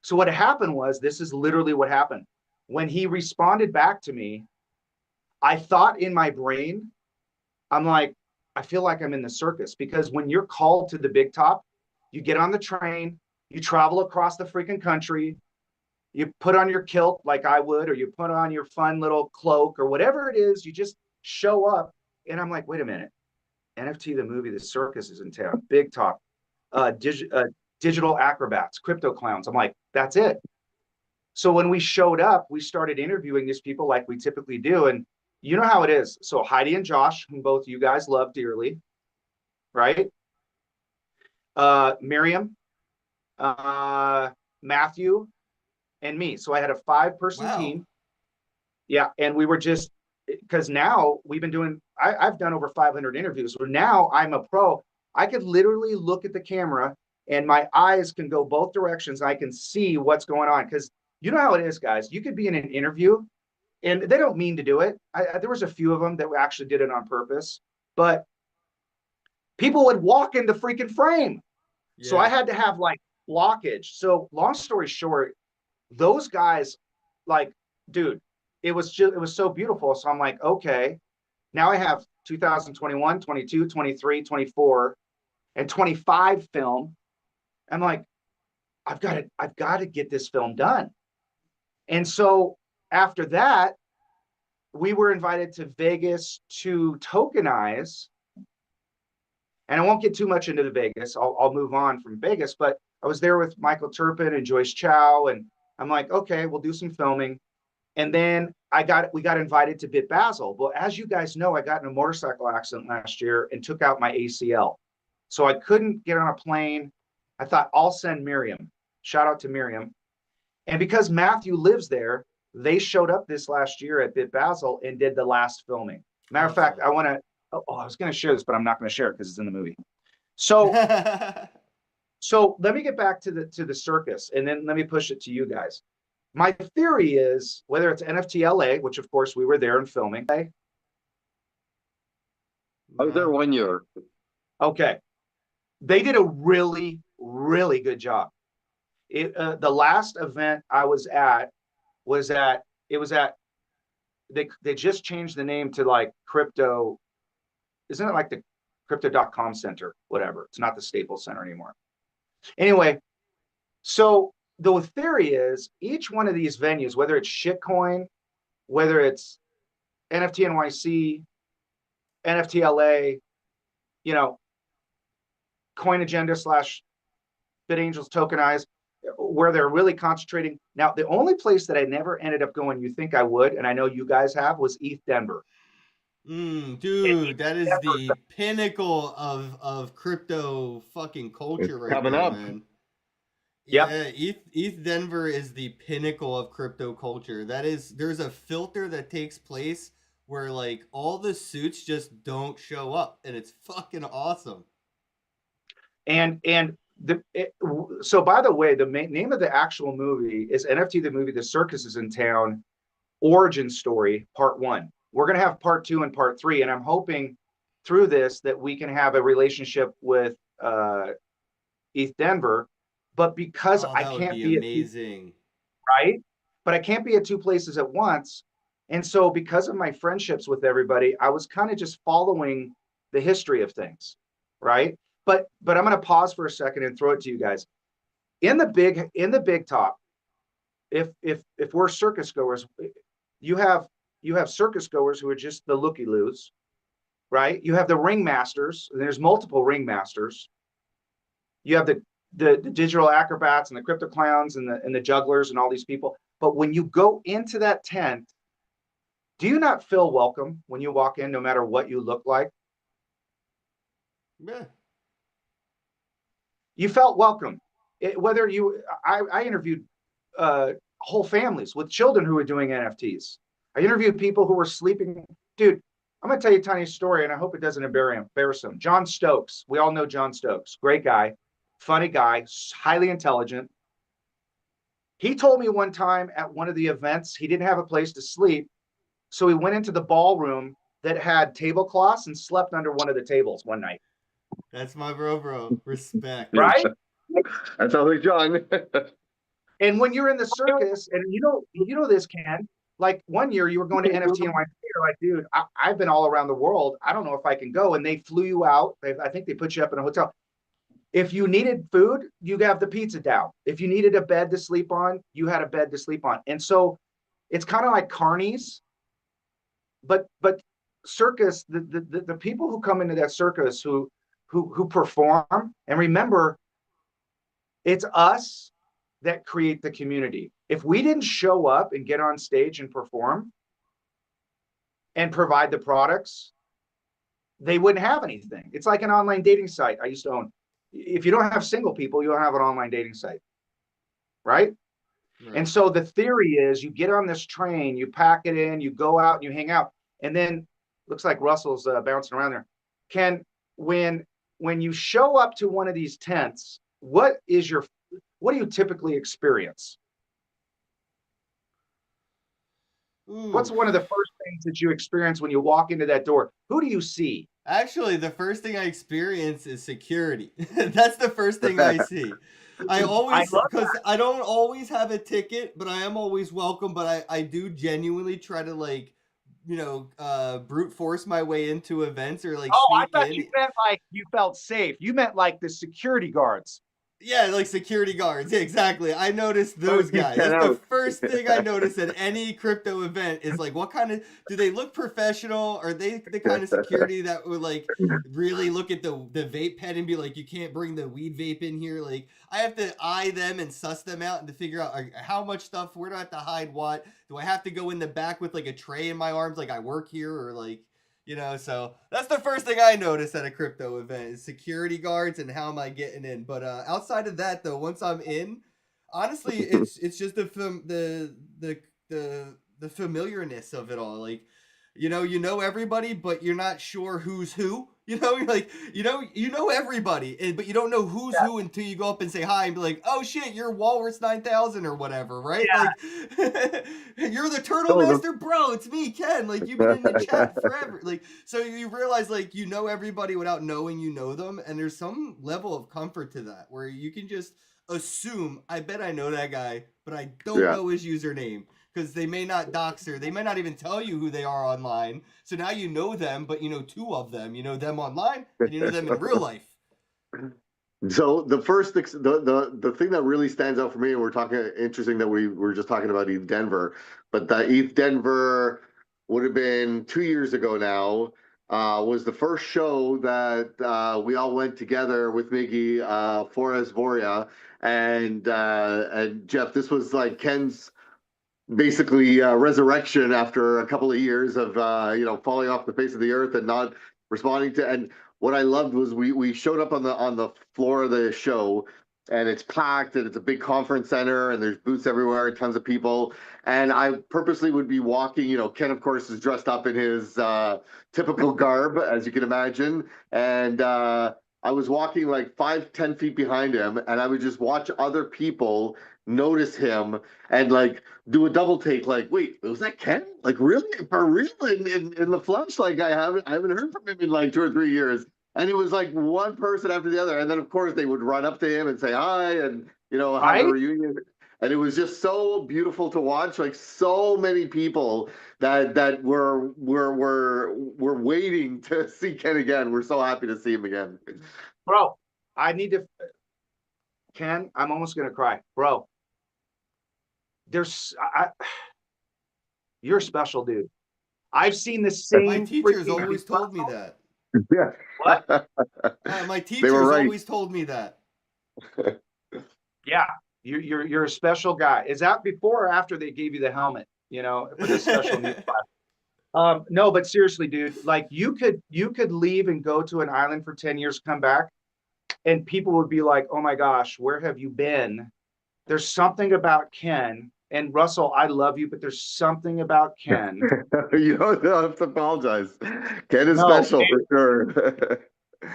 So what happened was, this is literally what happened. When he responded back to me, I thought in my brain, I'm like, I feel like I'm in the circus, because when you're called to the big top, you get on the train, you travel across the freaking country, you put on your kilt like I would, or you put on your fun little cloak or whatever it is, you just show up. And I'm like, wait a minute, NFT, the movie, the circus is in town, big top, digital acrobats, crypto clowns. I'm like, that's it. So when we showed up, we started interviewing these people like we typically do. And you know how it is. So Heidi and Josh, whom both you guys love dearly, right? Miriam, Matthew, and me. So I had a 5-person team. Yeah. And we were just, because now we've been doing, I've done over 500 interviews. So now I'm a pro. I could literally look at the camera and my eyes can go both directions. I can see what's going on, because you know how it is, guys. You could be in an interview and they don't mean to do it. There was a few of them that actually did it on purpose, but people would walk in the freaking frame. Yeah. So I had to have like blockage. So long story short, those guys, like, dude, it was so beautiful. So I'm like, okay, now I have 2021, 22, 23, 24, and 25 film. I'm like, I've got to get this film done. And so after that, we were invited to Vegas to tokenize. And I won't get too much into the Vegas. I'll move on from Vegas, but I was there with Michael Turpin and Joyce Chow, and I'm like, okay, we'll do some filming. And then we got invited to Bit Basel. Well, as you guys know, I got in a motorcycle accident last year and took out my ACL. So I couldn't get on a plane. I thought, I'll send Miriam. Shout out to Miriam. And because Matthew lives there, they showed up this last year at Bit Basel and did the last filming. Matter of fact, I was going to share this, but I'm not going to share it because it's in the movie. So, so let me get back to the circus, and then let me push it to you guys. My theory is, whether it's NFT LA, which of course we were there and filming. I was there 1 year. Okay. They did a really, really good job. The last event I was at they just changed the name to like crypto. Isn't it like the crypto.com center, whatever? It's not the Staples Center anymore. Anyway, so the theory is, each one of these venues, whether it's Shitcoin, whether it's NFT NYC, NFT LA, you know, Coin Agenda / BitAngels Tokenize, where they're really concentrating. Now, the only place that I never ended up going, you think I would, and I know you guys have, was ETH Denver. Dude, that is the pinnacle of crypto fucking culture right there, man. Yep. Yeah, ETH Denver is the pinnacle of crypto culture. There's a filter that takes place where like all the suits just don't show up, and it's fucking awesome. And so by the way, the name of the actual movie is NFT the movie The Circus is in Town Origin Story Part 1. We're going to have Part 2 and Part 3, and I'm hoping through this that we can have a relationship with ETH Denver, but because Oh, I that would can't be be at amazing. right, but I can't be at two places at once, and so because of my friendships with everybody, I was kind of just following the history of things, right? But I'm going to pause for a second and throw it to you guys. In the big top, if we're circus goers, you have you have circus goers who are just the looky loos, right? You have the ringmasters, and there's multiple ringmasters. You have the digital acrobats and the crypto clowns and the jugglers and all these people. But when you go into that tent, do you not feel welcome when you walk in, no matter what you look like? Yeah. You felt welcome. Whether I interviewed whole families with children who were doing NFTs. I interviewed people who were sleeping. Dude, I'm going to tell you a tiny story, and I hope it doesn't embarrass him. John Stokes. We all know John Stokes. Great guy, funny guy, highly intelligent. He told me one time at one of the events, he didn't have a place to sleep. So he went into the ballroom that had tablecloths and slept under one of the tables one night. That's my bro. Respect. Right? That sounds like John. And when you're in the circus, and you know this, Ken, like one year you were going to NFT NYC, you're like, dude, I've been all around the world. I don't know if I can go. And they flew you out. I think they put you up in a hotel. If you needed food, you have the pizza down. If you needed a bed to sleep on, you had a bed to sleep on. And so it's kind of like carnies, but circus, the people who come into that circus who perform, and remember, it's us that create the community. If we didn't show up and get on stage and perform and provide the products, they wouldn't have anything. It's like an online dating site I used to own. If you don't have single people, you don't have an online dating site, right? Right. And so the theory is you get on this train, you pack it in, you go out and you hang out. And then looks like Russell's bouncing around there. Ken, when you show up to one of these tents, what do you typically experience? Ooh. What's one of the first things that you experience when you walk into that door? Who do you see? Actually, the first thing I experience is security. That's the first thing I see. Because I don't always have a ticket, but I am always welcome. But I do genuinely try to like, brute force my way into events or like I sneak thought in. you meant like you felt safe. You meant like the security guards. Yeah, like security guards. Yeah, exactly. I noticed those guys. That's the first thing I notice at any crypto event is like, what kind of, do they look professional? Are they the kind of security that would like really look at the vape pen and be like, you can't bring the weed vape in here? Like, I have to eye them and suss them out and to figure out how much stuff, where do I have to hide what? Do I have to go in the back with like a tray in my arms like I work here, or like, so that's the first thing I notice at a crypto event is security guards and how am I getting in. But outside of that, though, once I'm in, honestly, it's just the familiarness of it all. Like, you know everybody, but you're not sure who's who. You're like, you know everybody, but you don't know who's who until you go up and say hi and be like, oh shit, you're Walrus 9000 or whatever, right? Yeah. Like, you're the Turtle Master, bro. It's me, Ken. Like, you've been in the chat forever. Like, so you realize like you know everybody without knowing you know them, and there's some level of comfort to that where you can just assume, I bet I know that guy, but I don't know his username. Because they may not dox her. They may not even tell you who they are online. So now you know them, but you know two of them. You know them online, and you know them in real life. So the first the thing that really stands out for me, and we're talking interesting that we were just talking about ETH Denver, but the ETH Denver would have been 2 years ago now. Was the first show that we all went together with Miggy, Forrest Voria, and Jeff. This was like Ken's basically resurrection after a couple of years of falling off the face of the earth and not responding to. And what I loved was we showed up on the floor of the show, and it's packed, and it's a big conference center, and there's booths everywhere, tons of people. And I purposely would be walking. Ken, of course, is dressed up in his typical garb, as you can imagine, and I was walking like 5-10 feet behind him, and I would just watch other people notice him and like do a double take, like, wait, was that Ken? Like, really, for real, in the flesh? Like, I haven't heard from him in like 2 or 3 years. And it was like one person after the other, and then of course they would run up to him and say hi, and have a Right? reunion. And it was just so beautiful to watch, like so many people that were waiting to see Ken again. We're so happy to see him again. Bro, I need to, Ken, I'm almost going to cry. Bro, you're a special dude. I've seen the same. My teachers freaking- always told me that. Yeah. What? My teachers right. always told me that. Yeah, you're a special guy. Is that before or after they gave you the helmet? For the special needs class. No, but seriously, dude, like you could leave and go to an island for 10 years, come back, and people would be like, "Oh my gosh, where have you been?" There's something about Ken and Russell. I love you, but there's something about Ken. You don't have to apologize. Ken is No, special for sure.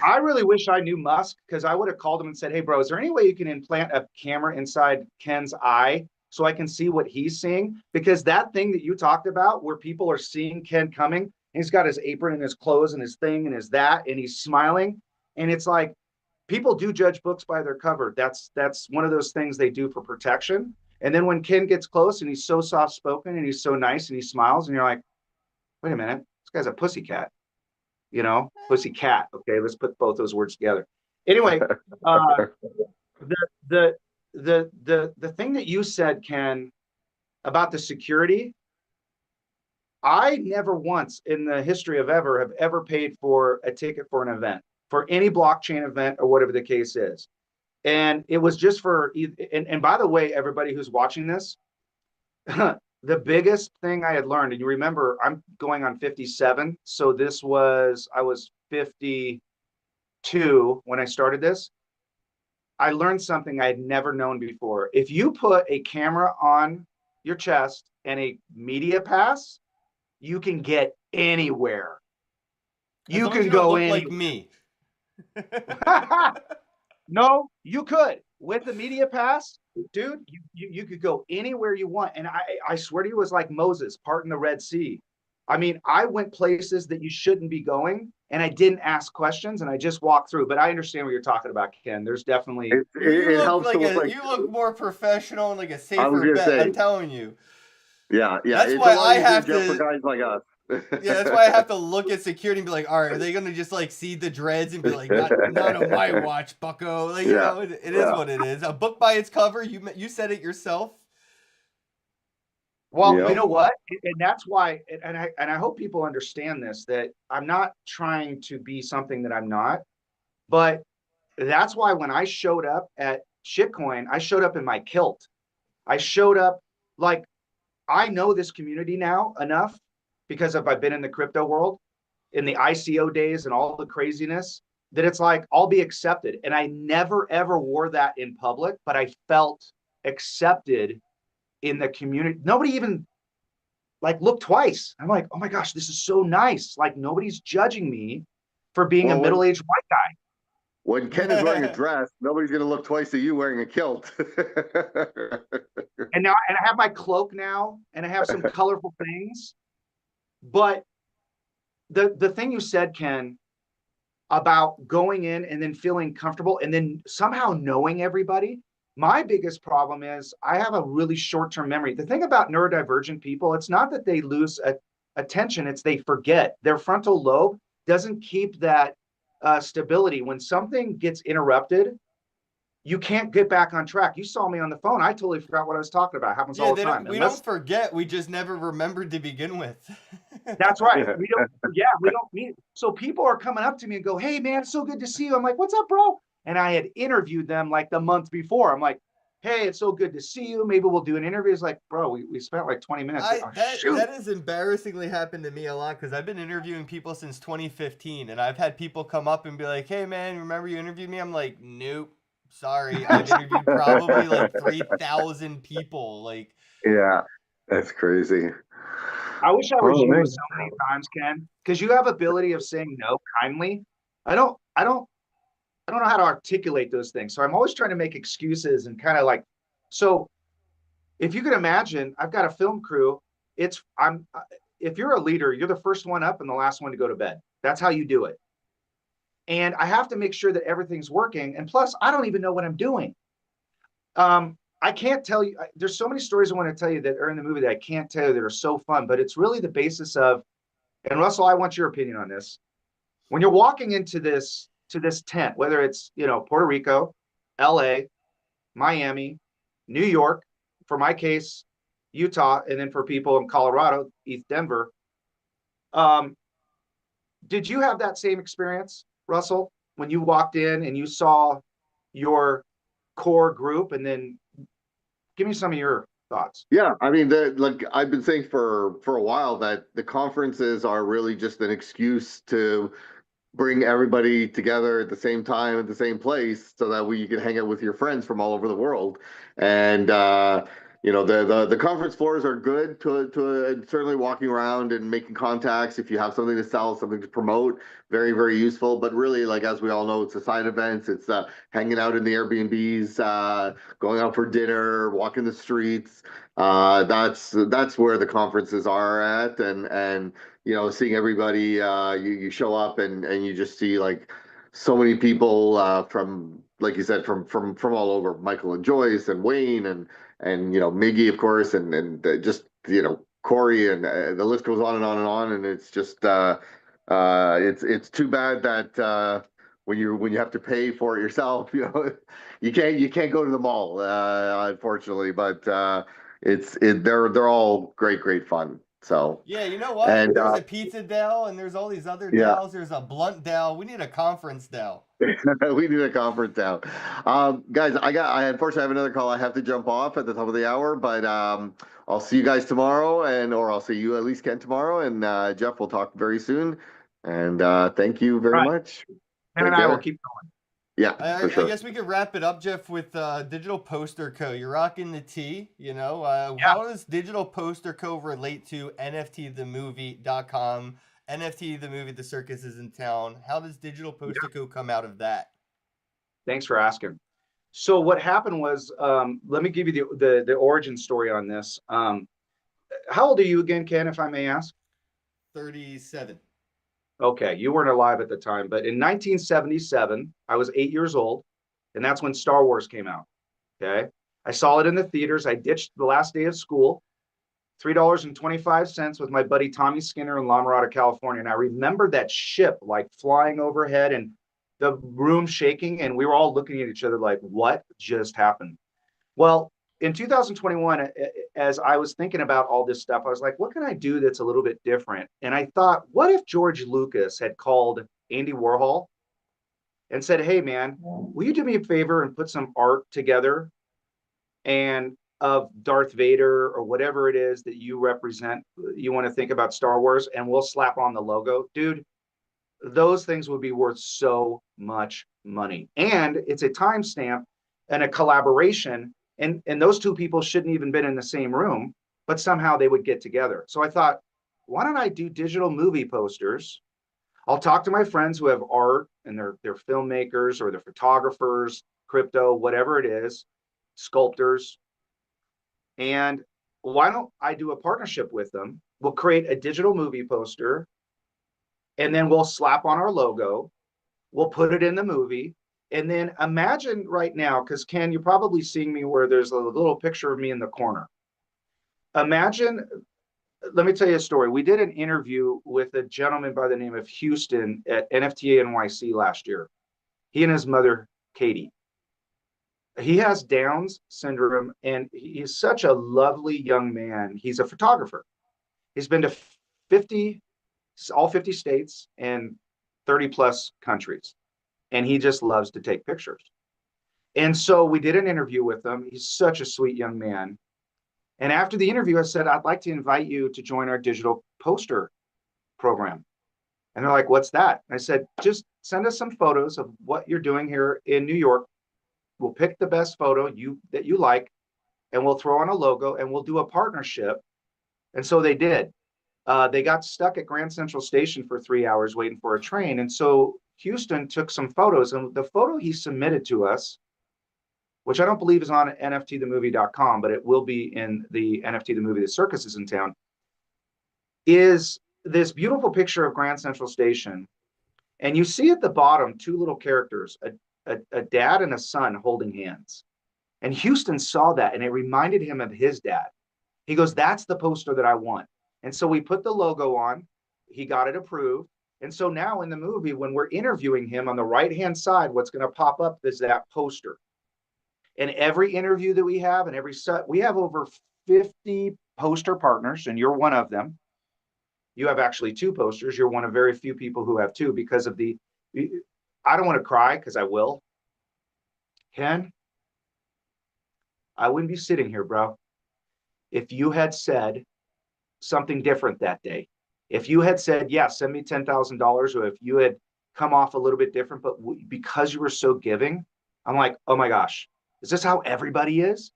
I really wish I knew Musk, because I would have called him and said, "Hey, bro, is there any way you can implant a camera inside Ken's eye so I can see what he's seeing?" Because that thing that you talked about, where people are seeing Ken coming, and he's got his apron and his clothes and his thing and his that, and he's smiling, and it's like people do judge books by their cover. That's one of those things they do for protection. And then when Ken gets close and he's so soft spoken and he's so nice and he smiles, and you're like, "Wait a minute, this guy's a pussycat." Pussy cat. Okay, let's put both those words together. Anyway, the thing that you said, Ken, about the security, I never once in the history of have ever paid for a ticket for an event, for any blockchain event or whatever the case is. And it was just for, and by the way, everybody who's watching this, the biggest thing I had learned, and you remember I'm going on 57. So I was 52 when I started this. I learned something I had never known before. If you put a camera on your chest and a media pass, you can get anywhere. You can go in like me. No, you could. With the media pass, dude, you could go anywhere you want. And I swear to you, it was like Moses parting the Red Sea. I mean, I went places that you shouldn't be going, and I didn't ask questions, and I just walked through. But I understand what you're talking about, Ken. There's definitely You look more professional and like a safer bet. I'm telling you. Yeah. That's why I have to for guys like us. Yeah, that's why I have to look at security and be like, all right, are they gonna just like see the dreads and be like, not on my watch, bucko? Like, it is what it is. A book by its cover. You said it yourself. Well, you know what? And that's why, and I hope people understand this, that I'm not trying to be something that I'm not, but that's why when I showed up at Shitcoin, I showed up in my kilt. I showed up like, I know this community now enough, because I've been in the crypto world in the ICO days and all the craziness, that it's like, I'll be accepted. And I never, ever wore that in public, but I felt accepted in the community. Nobody even like looked twice. I'm like, oh my gosh, this is so nice. Like, nobody's judging me for being a middle-aged white guy. When Ken is wearing a dress, nobody's going to look twice at you wearing a kilt. And I have my cloak now, and I have some colorful things. But the thing you said, Ken, about going in and then feeling comfortable and then somehow knowing everybody, my biggest problem is I have a really short-term memory. The thing about neurodivergent people, it's not that they lose attention, it's they forget. Their frontal lobe doesn't keep that stability. When something gets interrupted, you can't get back on track. You saw me on the phone. I totally forgot what I was talking about. It happens all the time. We don't forget. We just never remembered to begin with. That's right. We don't mean. So people are coming up to me and go, "Hey, man, it's so good to see you." I'm like, "What's up, bro?" And I had interviewed them like the month before. I'm like, "Hey, it's so good to see you. Maybe we'll do an interview." It's like, bro, we spent like 20 minutes. That has embarrassingly happened to me a lot, because I've been interviewing people since 2015, and I've had people come up and be like, "Hey, man, remember you interviewed me?" I'm like, "Nope." Sorry, I've interviewed probably like 3,000 people. Like, Yeah, that's crazy. I wish I was Oh, you man. so many times, Ken, because you have ability of saying no kindly. I don't know how to articulate those things. So I'm always trying to make excuses and kind of like, so if you can imagine, I've got a film crew. If you're a leader, you're the first one up and the last one to go to bed. That's how you do it. And I have to make sure that everything's working. And plus, I don't even know what I'm doing. I can't tell you. There's so many stories I want to tell you that are in the movie that I can't tell you that are so fun. But it's really the basis of. And Russell, I want your opinion on this. When you're walking into this tent, whether it's Puerto Rico, L.A., Miami, New York, for my case, Utah, and then for people in Colorado, East Denver. Did you have that same experience, Russell, when you walked in and you saw your core group? And then give me some of your thoughts. Yeah, I mean, like I've been saying for a while that the conferences are really just an excuse to bring everybody together at the same time at the same place so that you can hang out with your friends from all over the world. And the conference floors are good to certainly walking around and making contacts if you have something to sell, something to promote. Very, very useful. But really, like as we all know, it's the side events. It's hanging out in the Airbnbs, going out for dinner, walking the streets. That's where the conferences are at, and seeing everybody, you show up and you just see like so many people from, like you said, from all over. Michael and Joyce and Wayne and Miggy, of course, and just Corey, and the list goes on and on and on. And it's just it's too bad that when you have to pay for it yourself, you can't go to the mall, unfortunately. But they're all great fun. So. yeah, you know what? And There's a pizza Dell and there's all these other yeah, Dells. There's a blunt Dell. We need a conference Dell. we need a conference now. Guys, I unfortunately have another call. I have to jump off at the top of the hour, but I'll see you guys tomorrow, or I'll see you at least Ken tomorrow, and Jeff, we'll talk very soon. And thank you very All right. much. Ken and Take I will care. keep going. Yeah, for I sure. guess we could wrap it up, Jeff, with Digital Poster Co. You're rocking the T, Yeah. How does Digital Poster Co. relate to NFTthemovie.com? NFT the movie, The Circus is in Town. How does Digital Poster Co. come out of that? Thanks for asking. So what happened was, let me give you the origin story on this. How old are you again, Ken, if I may ask? 37. Okay, you weren't alive at the time, but in 1977, I was 8 years old, and that's when Star Wars came out. Okay, I saw it in the theaters. I ditched the last day of school, $3.25 with my buddy Tommy Skinner in La Mirada, California. And I remember that ship like flying overhead and the room shaking, and we were all looking at each other like, what just happened? Well, in 2021, as I was thinking about all this stuff, I was like, what can I do that's a little bit different? And I thought, what if George Lucas had called Andy Warhol and said, hey, man, will you do me a favor and put some art together and of Darth Vader or whatever it is that you represent, you want to think about Star Wars, and we'll slap on the logo? Dude, those things would be worth so much money. And it's a timestamp and a collaboration. And those two people shouldn't even been in the same room, but somehow they would get together. So I thought, why don't I do digital movie posters? I'll talk to my friends who have art and they're filmmakers or they're photographers, crypto, whatever it is, sculptors. And why don't I do a partnership with them? We'll create a digital movie poster and then we'll slap on our logo. We'll put it in the movie. And then imagine right now, because Ken, you're probably seeing me where there's a little picture of me in the corner. Imagine, let me tell you a story. We did an interview with a gentleman by the name of Houston at NFT NYC last year. He and his mother, Katie. He has Down's syndrome, and he's such a lovely young man. He's a photographer. He's been to all 50 states and 30 plus countries. And he just loves to take pictures. And so we did an interview with him. He's such a sweet young man. And after the interview, I said, I'd like to invite you to join our digital poster program. And they're like, what's that? And I said, just send us some photos of what you're doing here in New York. we'll pick the best photo that you like, and we'll throw on a logo, and we'll do a partnership. And so they did. They got stuck at Grand Central Station for 3 hours waiting for a train. And so Houston took some photos, and the photo he submitted to us, which I don't believe is on nftthemovie.com, but it will be in the NFT the movie, The Circus is in Town, is this beautiful picture of Grand Central Station. And you see at the bottom two little characters, a dad and a son holding hands. And Houston saw that, and it reminded him of his dad. He goes, that's the poster that I want. And so we put the logo on. He got it approved. And so now in the movie, when we're interviewing him, on the right-hand side, what's going to pop up is that poster. And every interview that we have, and we have over 50 poster partners, and you're one of them. You have actually 2 posters. You're one of very few people who have 2 because of I don't want to cry because I will. Ken, I wouldn't be sitting here, bro, if you had said something different that day. If you had said, yeah, send me $10,000, or if you had come off a little bit different, but because you were so giving, I'm like, oh my gosh, is this how everybody is?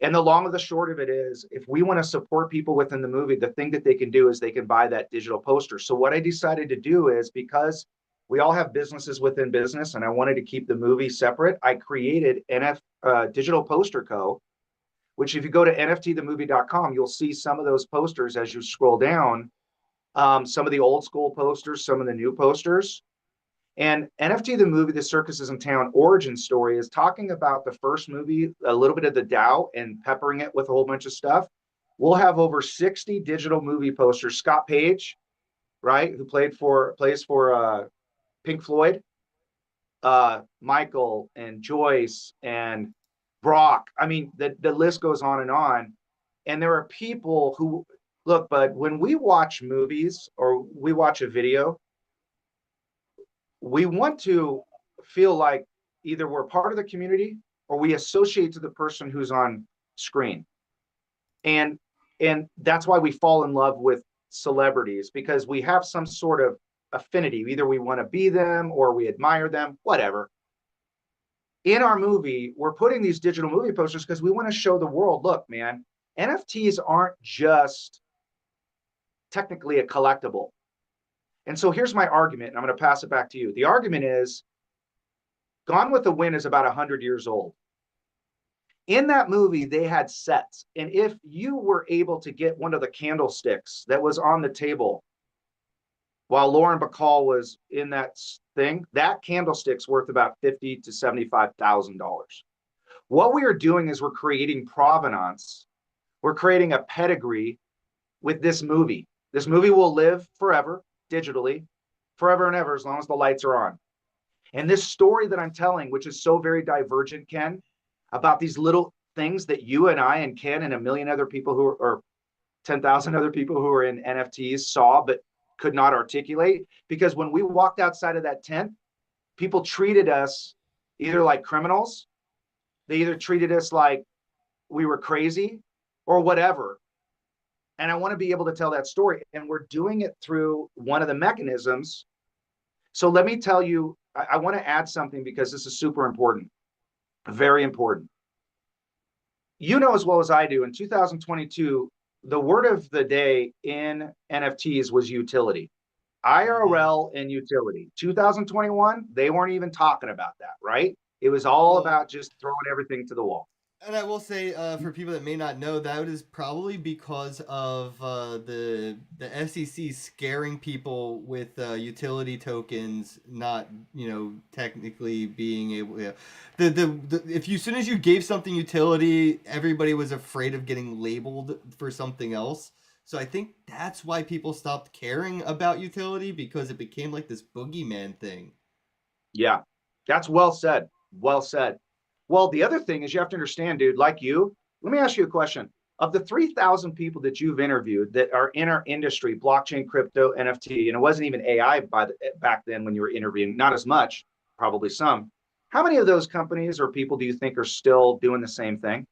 And the long and the short of it is, if we want to support people within the movie, the thing that they can do is they can buy that digital poster. So what I decided to do is, because we all have businesses within business, and I wanted to keep the movie separate, I created Digital Poster Co., which if you go to nftthemovie.com, you'll see some of those posters as you scroll down, some of the old school posters, some of the new posters. And NFT the movie, The Circus is in Town origin story, is talking about the first movie, a little bit of the Dow, and peppering it with a whole bunch of stuff. We'll have over 60 digital movie posters. Scott Page, right, who plays for Pink Floyd, Michael and Joyce and Brock. I mean, the list goes on and on. And there are people who look, but when we watch movies or we watch a video, we want to feel like either we're part of the community or we associate to the person who's on screen. And that's why we fall in love with celebrities, because we have some sort of affinity. Either we want to be them or we admire them, whatever. In our movie, we're putting these digital movie posters because we want to show the world, look, man, NFTs aren't just technically a collectible. And so here's my argument, and I'm going to pass it back to you. The argument is, Gone with the Wind is about 100 years old. In that movie, they had sets. And if you were able to get one of the candlesticks that was on the table while Lauren Bacall was in that thing, that candlestick's worth about $50,000 to $75,000. What we are doing is we're creating provenance. We're creating a pedigree with this movie. This movie will live forever, digitally, forever and ever, as long as the lights are on. And this story that I'm telling, which is so very divergent, Ken, about these little things that you and I and Ken and a million other people who are, or 10,000 other people who are in NFTs saw, but could not articulate, because when we walked outside of that tent, people treated us either like criminals, they either treated us like we were crazy or whatever. And I want to be able to tell that story, and we're doing it through one of the mechanisms. So let me tell you, I want to add something because this is super important, very important. You know as well as I do, in 2022, the word of the day in NFTs was utility. IRL and utility. 2021, they weren't even talking about that, right? It was all about just throwing everything to the wall. And I will say, for people that may not know, that is probably because of the SEC scaring people with utility tokens not, technically being able. If you, as soon as you gave something utility, everybody was afraid of getting labeled for something else. So I think that's why people stopped caring about utility, because it became like this boogeyman thing. Yeah, that's well said. Well said. Well, the other thing is you have to understand, dude, like you, let me ask you a question. Of the 3,000 people that you've interviewed that are in our industry, blockchain, crypto, NFT, and it wasn't even AI back then when you were interviewing, not as much, probably some. How many of those companies or people do you think are still doing the same thing?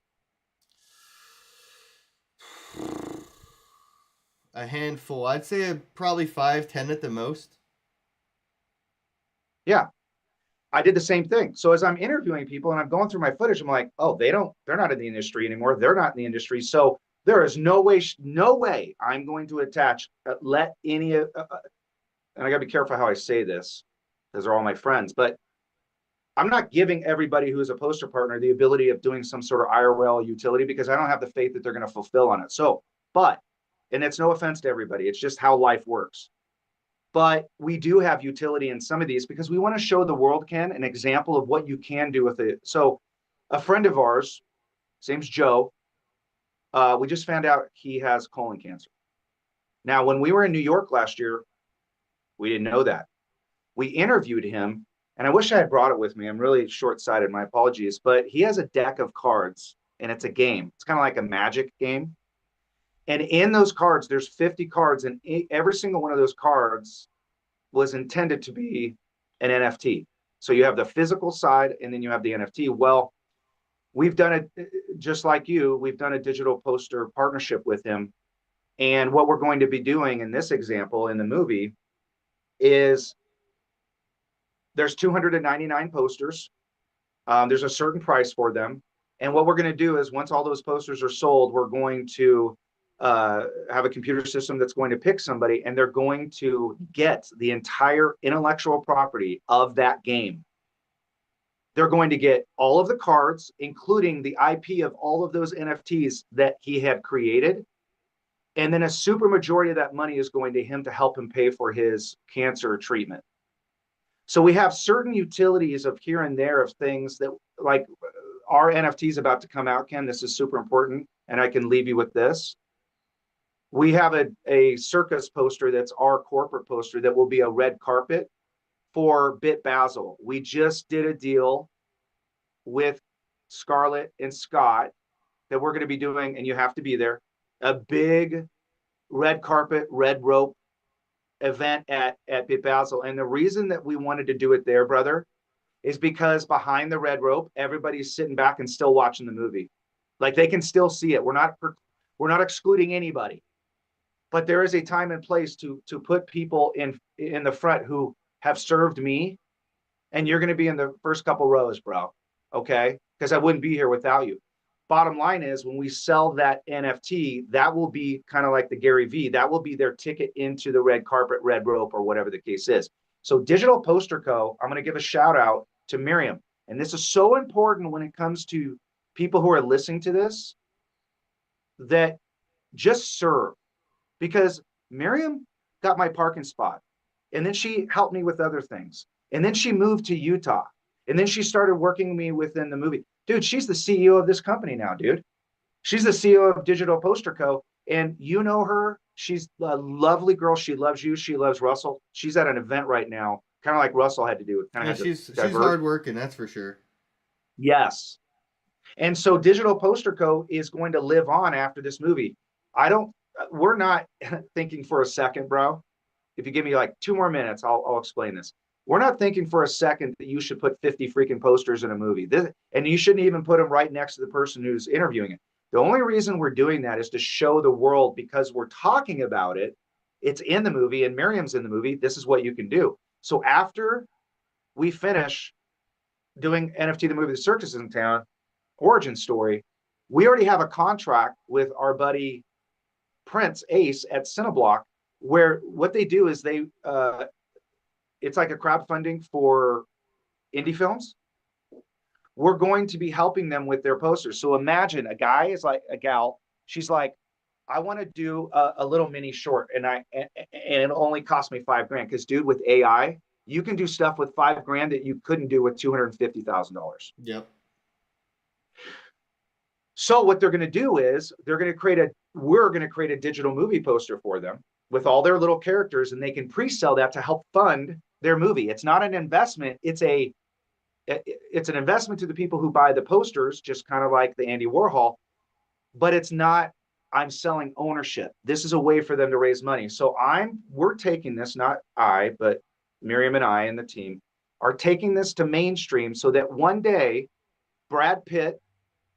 A handful. I'd say probably 5, 10 at the most. Yeah. I did the same thing. So as I'm interviewing people and I'm going through my footage, I'm like, oh, they're not in the industry anymore. They're not in the industry. So there is no way I'm going to attach, let any, and I gotta be careful how I say this because they're all my friends, but I'm not giving everybody who is a poster partner the ability of doing some sort of IRL utility because I don't have the faith that they're going to fulfill on it. So, and it's no offense to everybody, it's just how life works. But we do have utility in some of these because we want to show the world, Ken, an example of what you can do with it. So a friend of ours, his name's Joe, we just found out he has colon cancer. Now, when we were in New York last year, we didn't know that. We interviewed him, and I wish I had brought it with me. I'm really short-sighted, my apologies, but he has a deck of cards, and it's a game. It's kind of like a magic game. And in those cards, there's 50 cards, and every single one of those cards was intended to be an NFT. So you have the physical side, and then you have the NFT. Well, we've done it just like you. We've done a digital poster partnership with him. And what we're going to be doing in this example in the movie is there's 299 posters. There's a certain price for them. And what we're going to do is once all those posters are sold, we're going to have a computer system that's going to pick somebody, and they're going to get the entire intellectual property of that game. They're going to get all of the cards, including the IP of all of those NFTs that he had created. And then a super majority of that money is going to him to help him pay for his cancer treatment. So we have certain utilities of here and there of things that, like, our NFT is about to come out, Ken. This is super important. And I can leave you with this. We have a circus poster that's our corporate poster that will be a red carpet for Bit Basil. We just did a deal with Scarlett and Scott that we're going to be doing, and you have to be there, a big red carpet, red rope event at Bit Basil. And the reason that we wanted to do it there, brother, is because behind the red rope, everybody's sitting back and still watching the movie. Like, they can still see it. We're not excluding anybody. But there is a time and place to put people in the front who have served me, and you're going to be in the first couple rows, bro. Okay? Because I wouldn't be here without you. Bottom line is, when we sell that NFT, that will be kind of like the Gary V. That will be their ticket into the red carpet, red rope, or whatever the case is. So Digital Poster Co., I'm going to give a shout out to Miriam. And this is so important when it comes to people who are listening to this, that just serve. Because Miriam got my parking spot, and then she helped me with other things. And then she moved to Utah, and then she started working me within the movie. Dude, she's the CEO of this company now, dude. She's the CEO of Digital Poster Co. And you know her. She's a lovely girl. She loves you. She loves Russell. She's at an event right now, kind of like Russell had to do. Yeah, she's hard working, that's for sure. Yes. And so Digital Poster Co. is going to live on after this movie. We're not thinking for a second, bro. If you give me like 2 more minutes, I'll explain this. We're not thinking for a second that you should put 50 freaking posters in a movie. And you shouldn't even put them right next to the person who's interviewing it. The only reason we're doing that is to show the world, because we're talking about it. It's in the movie, and Miriam's in the movie. This is what you can do. So after we finish doing NFT the movie, The Circus is in Town, origin story, we already have a contract with our buddy Prince Ace at Cineblock, where what they do is it's like a crowdfunding for indie films. We're going to be helping them with their posters. So imagine a guy is like a gal. She's like, I want to do a little mini short, and it only cost me $5,000. Because, dude, with AI, you can do stuff with $5,000 that you couldn't do with $250,000. Yep. So what they're going to do is we're going to create a digital movie poster for them with all their little characters, and they can pre-sell that to help fund their movie. It's not an investment. It's an investment to the people who buy the posters, just kind of like the Andy Warhol, but it's not, I'm selling ownership. This is a way for them to raise money. So we're taking this, not I, but Miriam and I and the team are taking this to mainstream so that one day Brad Pitt,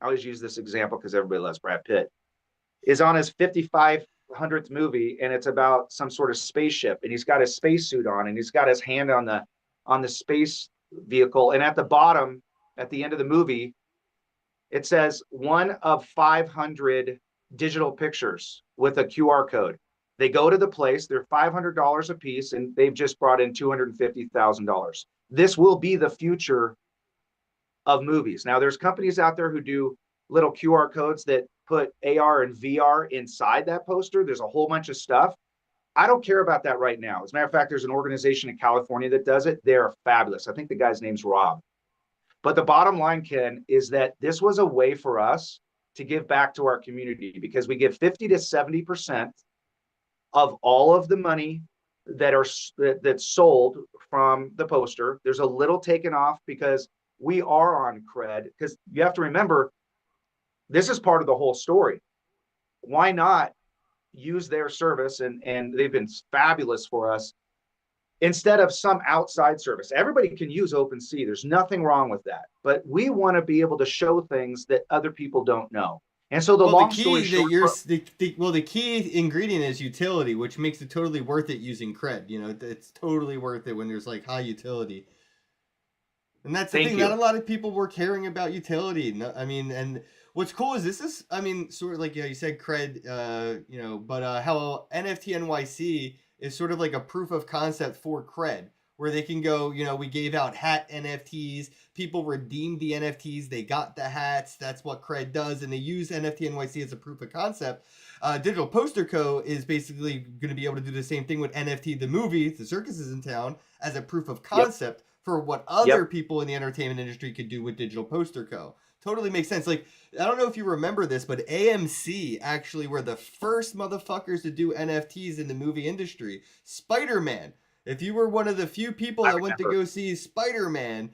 I always use this example because everybody loves Brad Pitt, is on his 5,500th movie, and it's about some sort of spaceship, and he's got his spacesuit on, and he's got his hand on the space vehicle. And at the bottom, at the end of the movie, it says 1 of 500 digital pictures with a QR code. They go to the place, they're $500 a piece, and they've just brought in $250,000. This will be the future of movies. Now, there's companies out there who do little QR codes that put AR and VR inside that poster. There's a whole bunch of stuff. I don't care about that right now. As a matter of fact, there's an organization in California that does it. They're fabulous. I think the guy's name's Rob. But the bottom line, Ken, is that this was a way for us to give back to our community, because we give 50 to 70% of all of the money that's sold from the poster. There's a little taken off because we are on cred, because you have to remember, this is part of the whole story. Why not use their service? And they've been fabulous for us, instead of some outside service. Everybody can use OpenSea. There's nothing wrong with that. But we want to be able to show things that other people don't know. And so the key ingredient is utility, which makes it totally worth it using cred. You know, it's totally worth it when there's like high utility. And that's the thing. Not a lot of people were caring about utility. No, I mean, and what's cool is this is, I mean, sort of like, you said cred, you know, but how NFT NYC is sort of like a proof of concept for cred, where they can go, you know, we gave out hat NFTs, people redeemed the NFTs, they got the hats, that's what cred does, and they use NFT NYC as a proof of concept. Digital Poster Co. is basically going to be able to do the same thing with NFT the movie, The Circus is in Town, as a proof of concept for what other people in the entertainment industry could do with Digital Poster Co. Totally makes sense. Like, I don't know if you remember this, but AMC actually were the first motherfuckers to do NFTs in the movie industry. Spider-Man. If you were one of the few people that went to go see Spider-Man,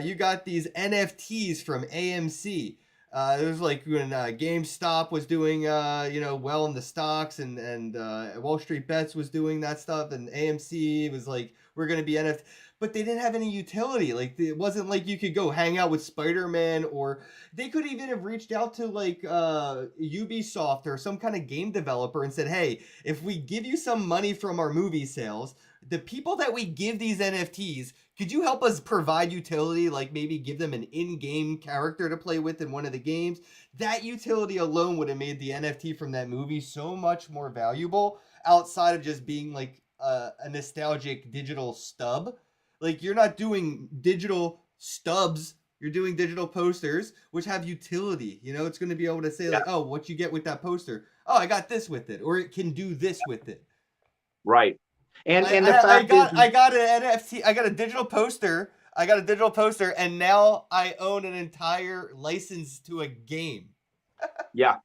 you got these NFTs from AMC. It was like when GameStop was doing, you know, well in the stocks, and Wall Street Bets was doing that stuff, and AMC was like, we're going to be NFT. But they didn't have any utility. Like, it wasn't like you could go hang out with Spider-Man, or they could even have reached out to like Ubisoft or some kind of game developer and said, hey, if we give you some money from our movie sales, the people that we give these NFTs, could you help us provide utility? Like maybe give them an in-game character to play with in one of the games. That utility alone would have made the NFT from that movie so much more valuable, outside of just being like a nostalgic digital stub. Like, you're not doing digital stubs, you're doing digital posters, which have utility. You know, it's going to be able to say like, oh, what you get with that poster? Oh, I got this with it, or it can do this with it. Right. And I got an NFT, I got a digital poster, and now I own an entire license to a game. Yeah.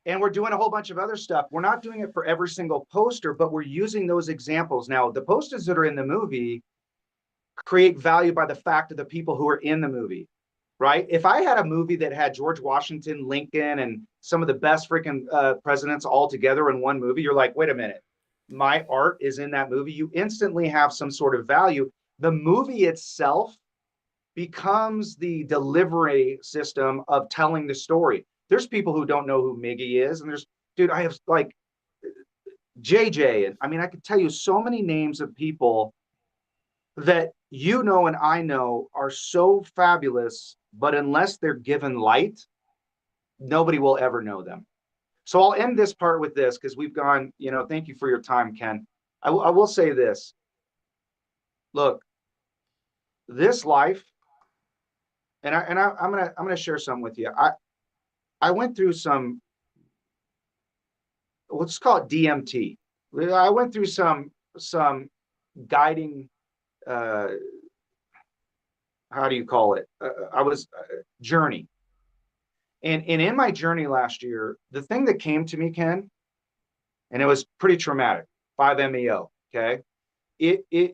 And we're doing a whole bunch of other stuff. We're not doing it for every single poster, but we're using those examples. Now, the posters that are in the movie create value by the fact of the people who are in the movie, right? If I had a movie that had George Washington, Lincoln, and some of the best freaking presidents all together in one movie, you're like, wait a minute, my art is in that movie. You instantly have some sort of value. The movie itself becomes the delivery system of telling the story. There's people who don't know who Miggy is. And dude, I have like JJ. And I mean, I could tell you so many names of people that you know and I know are so fabulous, but unless they're given light, nobody will ever know them. So I'll end this part with this, because we've gone, you know, thank you for your time, Ken. I will say this. Look, this life, and I'm gonna share something with you. I went through some, let's call it DMT. I went through some guiding, how do you call it? I was journey. And in my journey last year, the thing that came to me, Ken, and it was pretty traumatic, 5-MeO, okay? If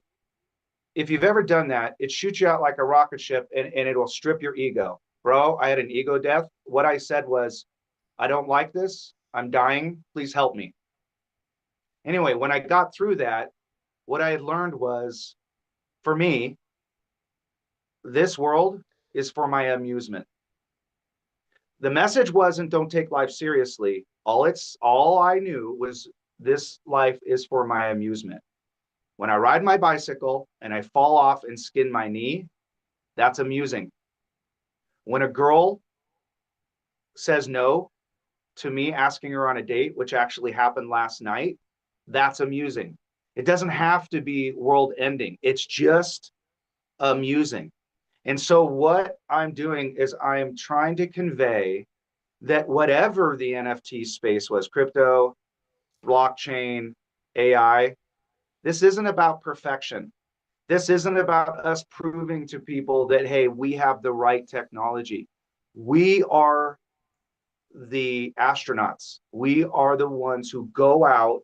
you've ever done that, it shoots you out like a rocket ship, and it will strip your ego. Bro, I had an ego death. What I said was, I don't like this. I'm dying. Please help me. Anyway, when I got through that, what I had learned was, for me, this world is for my amusement. The message wasn't don't take life seriously. All I knew was this life is for my amusement. When I ride my bicycle and I fall off and skin my knee, that's amusing. When a girl says no to me asking her on a date, which actually happened last night, that's amusing. It doesn't have to be world ending. It's just amusing. And so what I'm doing is I'm trying to convey that whatever the NFT space was, crypto, blockchain, AI, this isn't about perfection. This isn't about us proving to people that, hey, we have the right technology. We are the astronauts. We are the ones who go out,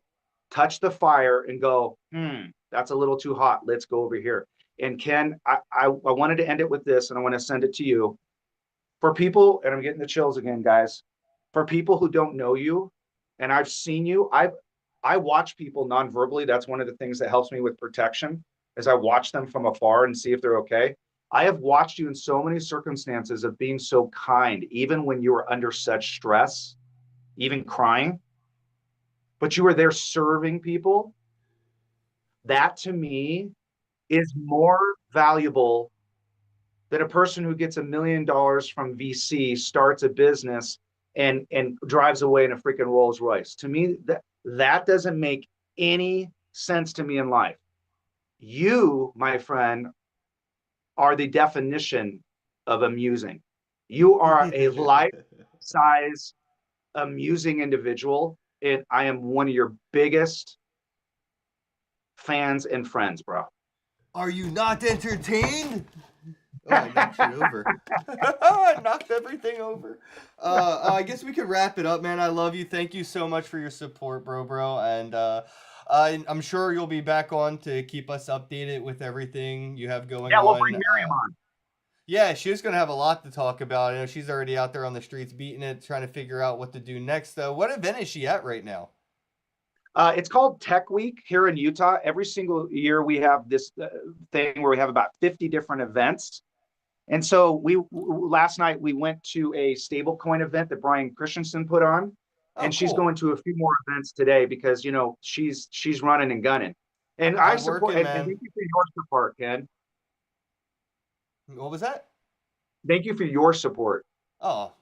touch the fire and go, that's a little too hot. Let's go over here. And Ken, I wanted to end it with this, and I want to send it to you. For people, and I'm getting the chills again, guys, for people who don't know you, and I've seen you, I watch people non-verbally. That's one of the things that helps me with protection, is I watch them from afar and see if they're okay. I have watched you in so many circumstances of being so kind, even when you were under such stress, even crying, but you were there serving people. That to me is more valuable than a person who gets $1 million from VC, starts a business and drives away in a freaking Rolls Royce. To me, that doesn't make any sense to me in life. You, my friend, are the definition of amusing. You are a life-size amusing individual, and I am one of your biggest fans and friends, bro. Are you not entertained? Oh, I knocked it over. I knocked everything over. I guess we could wrap it up, man. I love you. Thank you so much for your support, bro. And I'm sure you'll be back on to keep us updated with everything you have going on. Yeah, we'll bring Miriam on. Yeah, she's going to have a lot to talk about. I know she's already out there on the streets beating it, trying to figure out what to do next. What event is she at right now? It's called Tech Week here in Utah. Every single year we have this thing where we have about 50 different events. And so last night we went to a stablecoin event that Brian Christensen put on. And she's going to a few more events today because, you know, she's running and gunning. And I support, and thank you for your support, Ken. What was that? Thank you for your support. Oh,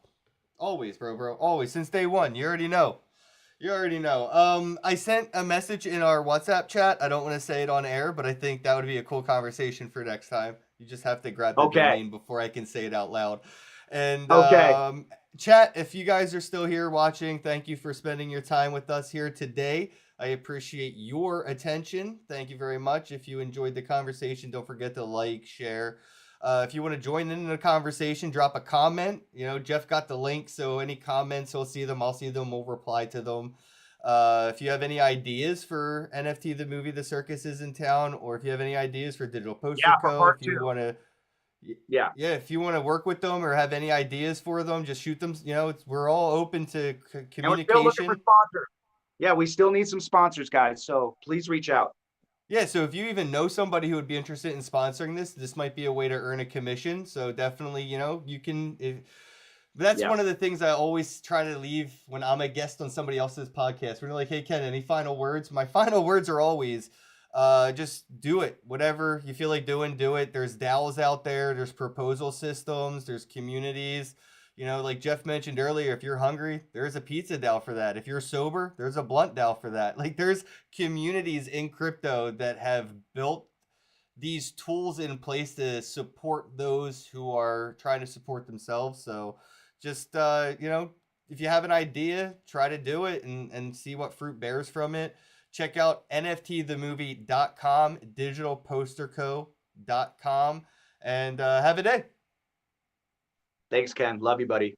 always, bro. Always. Since day one. You already know. I sent a message in our WhatsApp chat. I don't want to say it on air, but I think that would be a cool conversation for next time. You just have to grab the domain before I can say it out loud. And chat, if you guys are still here watching, thank you for spending your time with us here today. I appreciate your attention. Thank you very much. If you enjoyed the conversation, don't forget to like, share. If you want to join in the conversation, drop a comment. You know, Jeff got the link, so any comments, he'll see them. I'll see them. We'll reply to them. If you have any ideas for NFT, the movie, The Circus is in Town, or if you have any ideas for Digital Poster Co., if you want to, if you want to work with them or have any ideas for them, just shoot them. You know, we're all open to communication. And we're still looking for sponsors. Yeah, we still need some sponsors, guys. So please reach out. Yeah, so if you even know somebody who would be interested in sponsoring this might be a way to earn a commission. So definitely, you know, you can. That's one of the things I always try to leave when I'm a guest on somebody else's podcast. We're like, hey, Ken, any final words? My final words are always, just do it. Whatever you feel like doing, do it. There's DAOs out there. There's proposal systems. There's communities. You know, like Jeff mentioned earlier, if you're hungry, there's a pizza DAO for that. If you're sober, there's a blunt DAO for that. Like, there's communities in crypto that have built these tools in place to support those who are trying to support themselves. So just, you know, if you have an idea, try to do it and see what fruit bears from it. Check out nftthemovie.com, digitalposterco.com, and have a day. Thanks, Ken. Love you, buddy.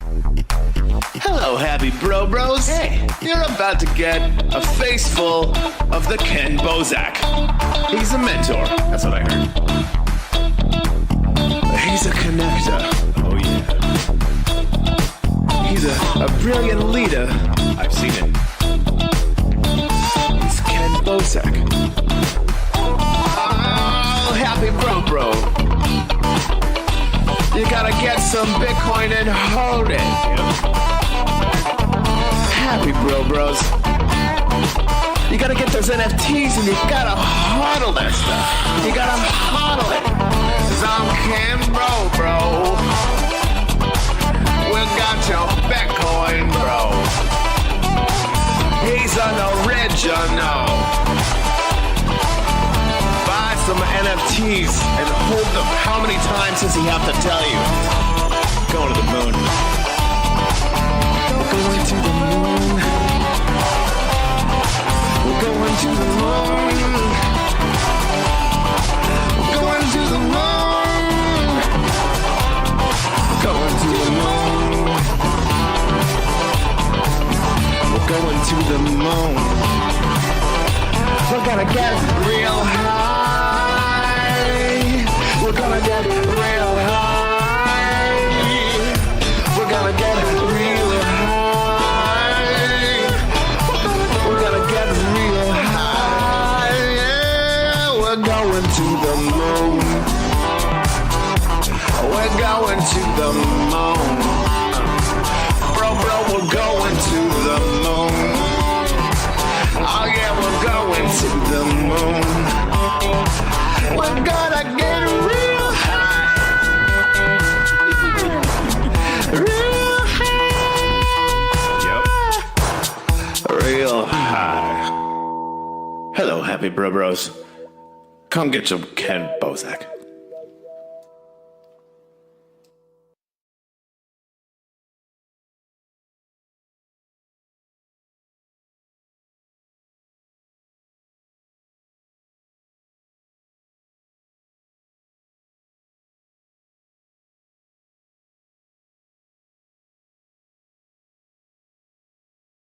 Hello, happy bros. Hey, you're about to get a face full of the Ken Bozak. He's a mentor. That's what I heard. He's a connector. Oh, yeah. He's a brilliant leader. I've seen it. He's Ken Bozak. Oh, happy bro. You gotta get some Bitcoin and hold it. Happy bros. You gotta get the those NFTs and you gotta hodl that stuff. You gotta hodl it. 'Cause I'm Ken bro. We got your Bitcoin, bro. He's an original. Buy some NFTs and hold them. How many times does he have to tell you? Going to the moon. We're going to the moon. We're going to the moon. We're going to the moon. Going to the moon. We're going to the moon. We're gonna get real high. We're gonna get real high. We're gonna get real high. We're gonna get real high. Yeah, we're going to the moon. We're going to the moon. Bro, we're going to the moon. Oh yeah, we're going to the moon. We're gonna get real high. Real high. Yep. Real high. Hello, happy bros. Come get some Ken Bozak.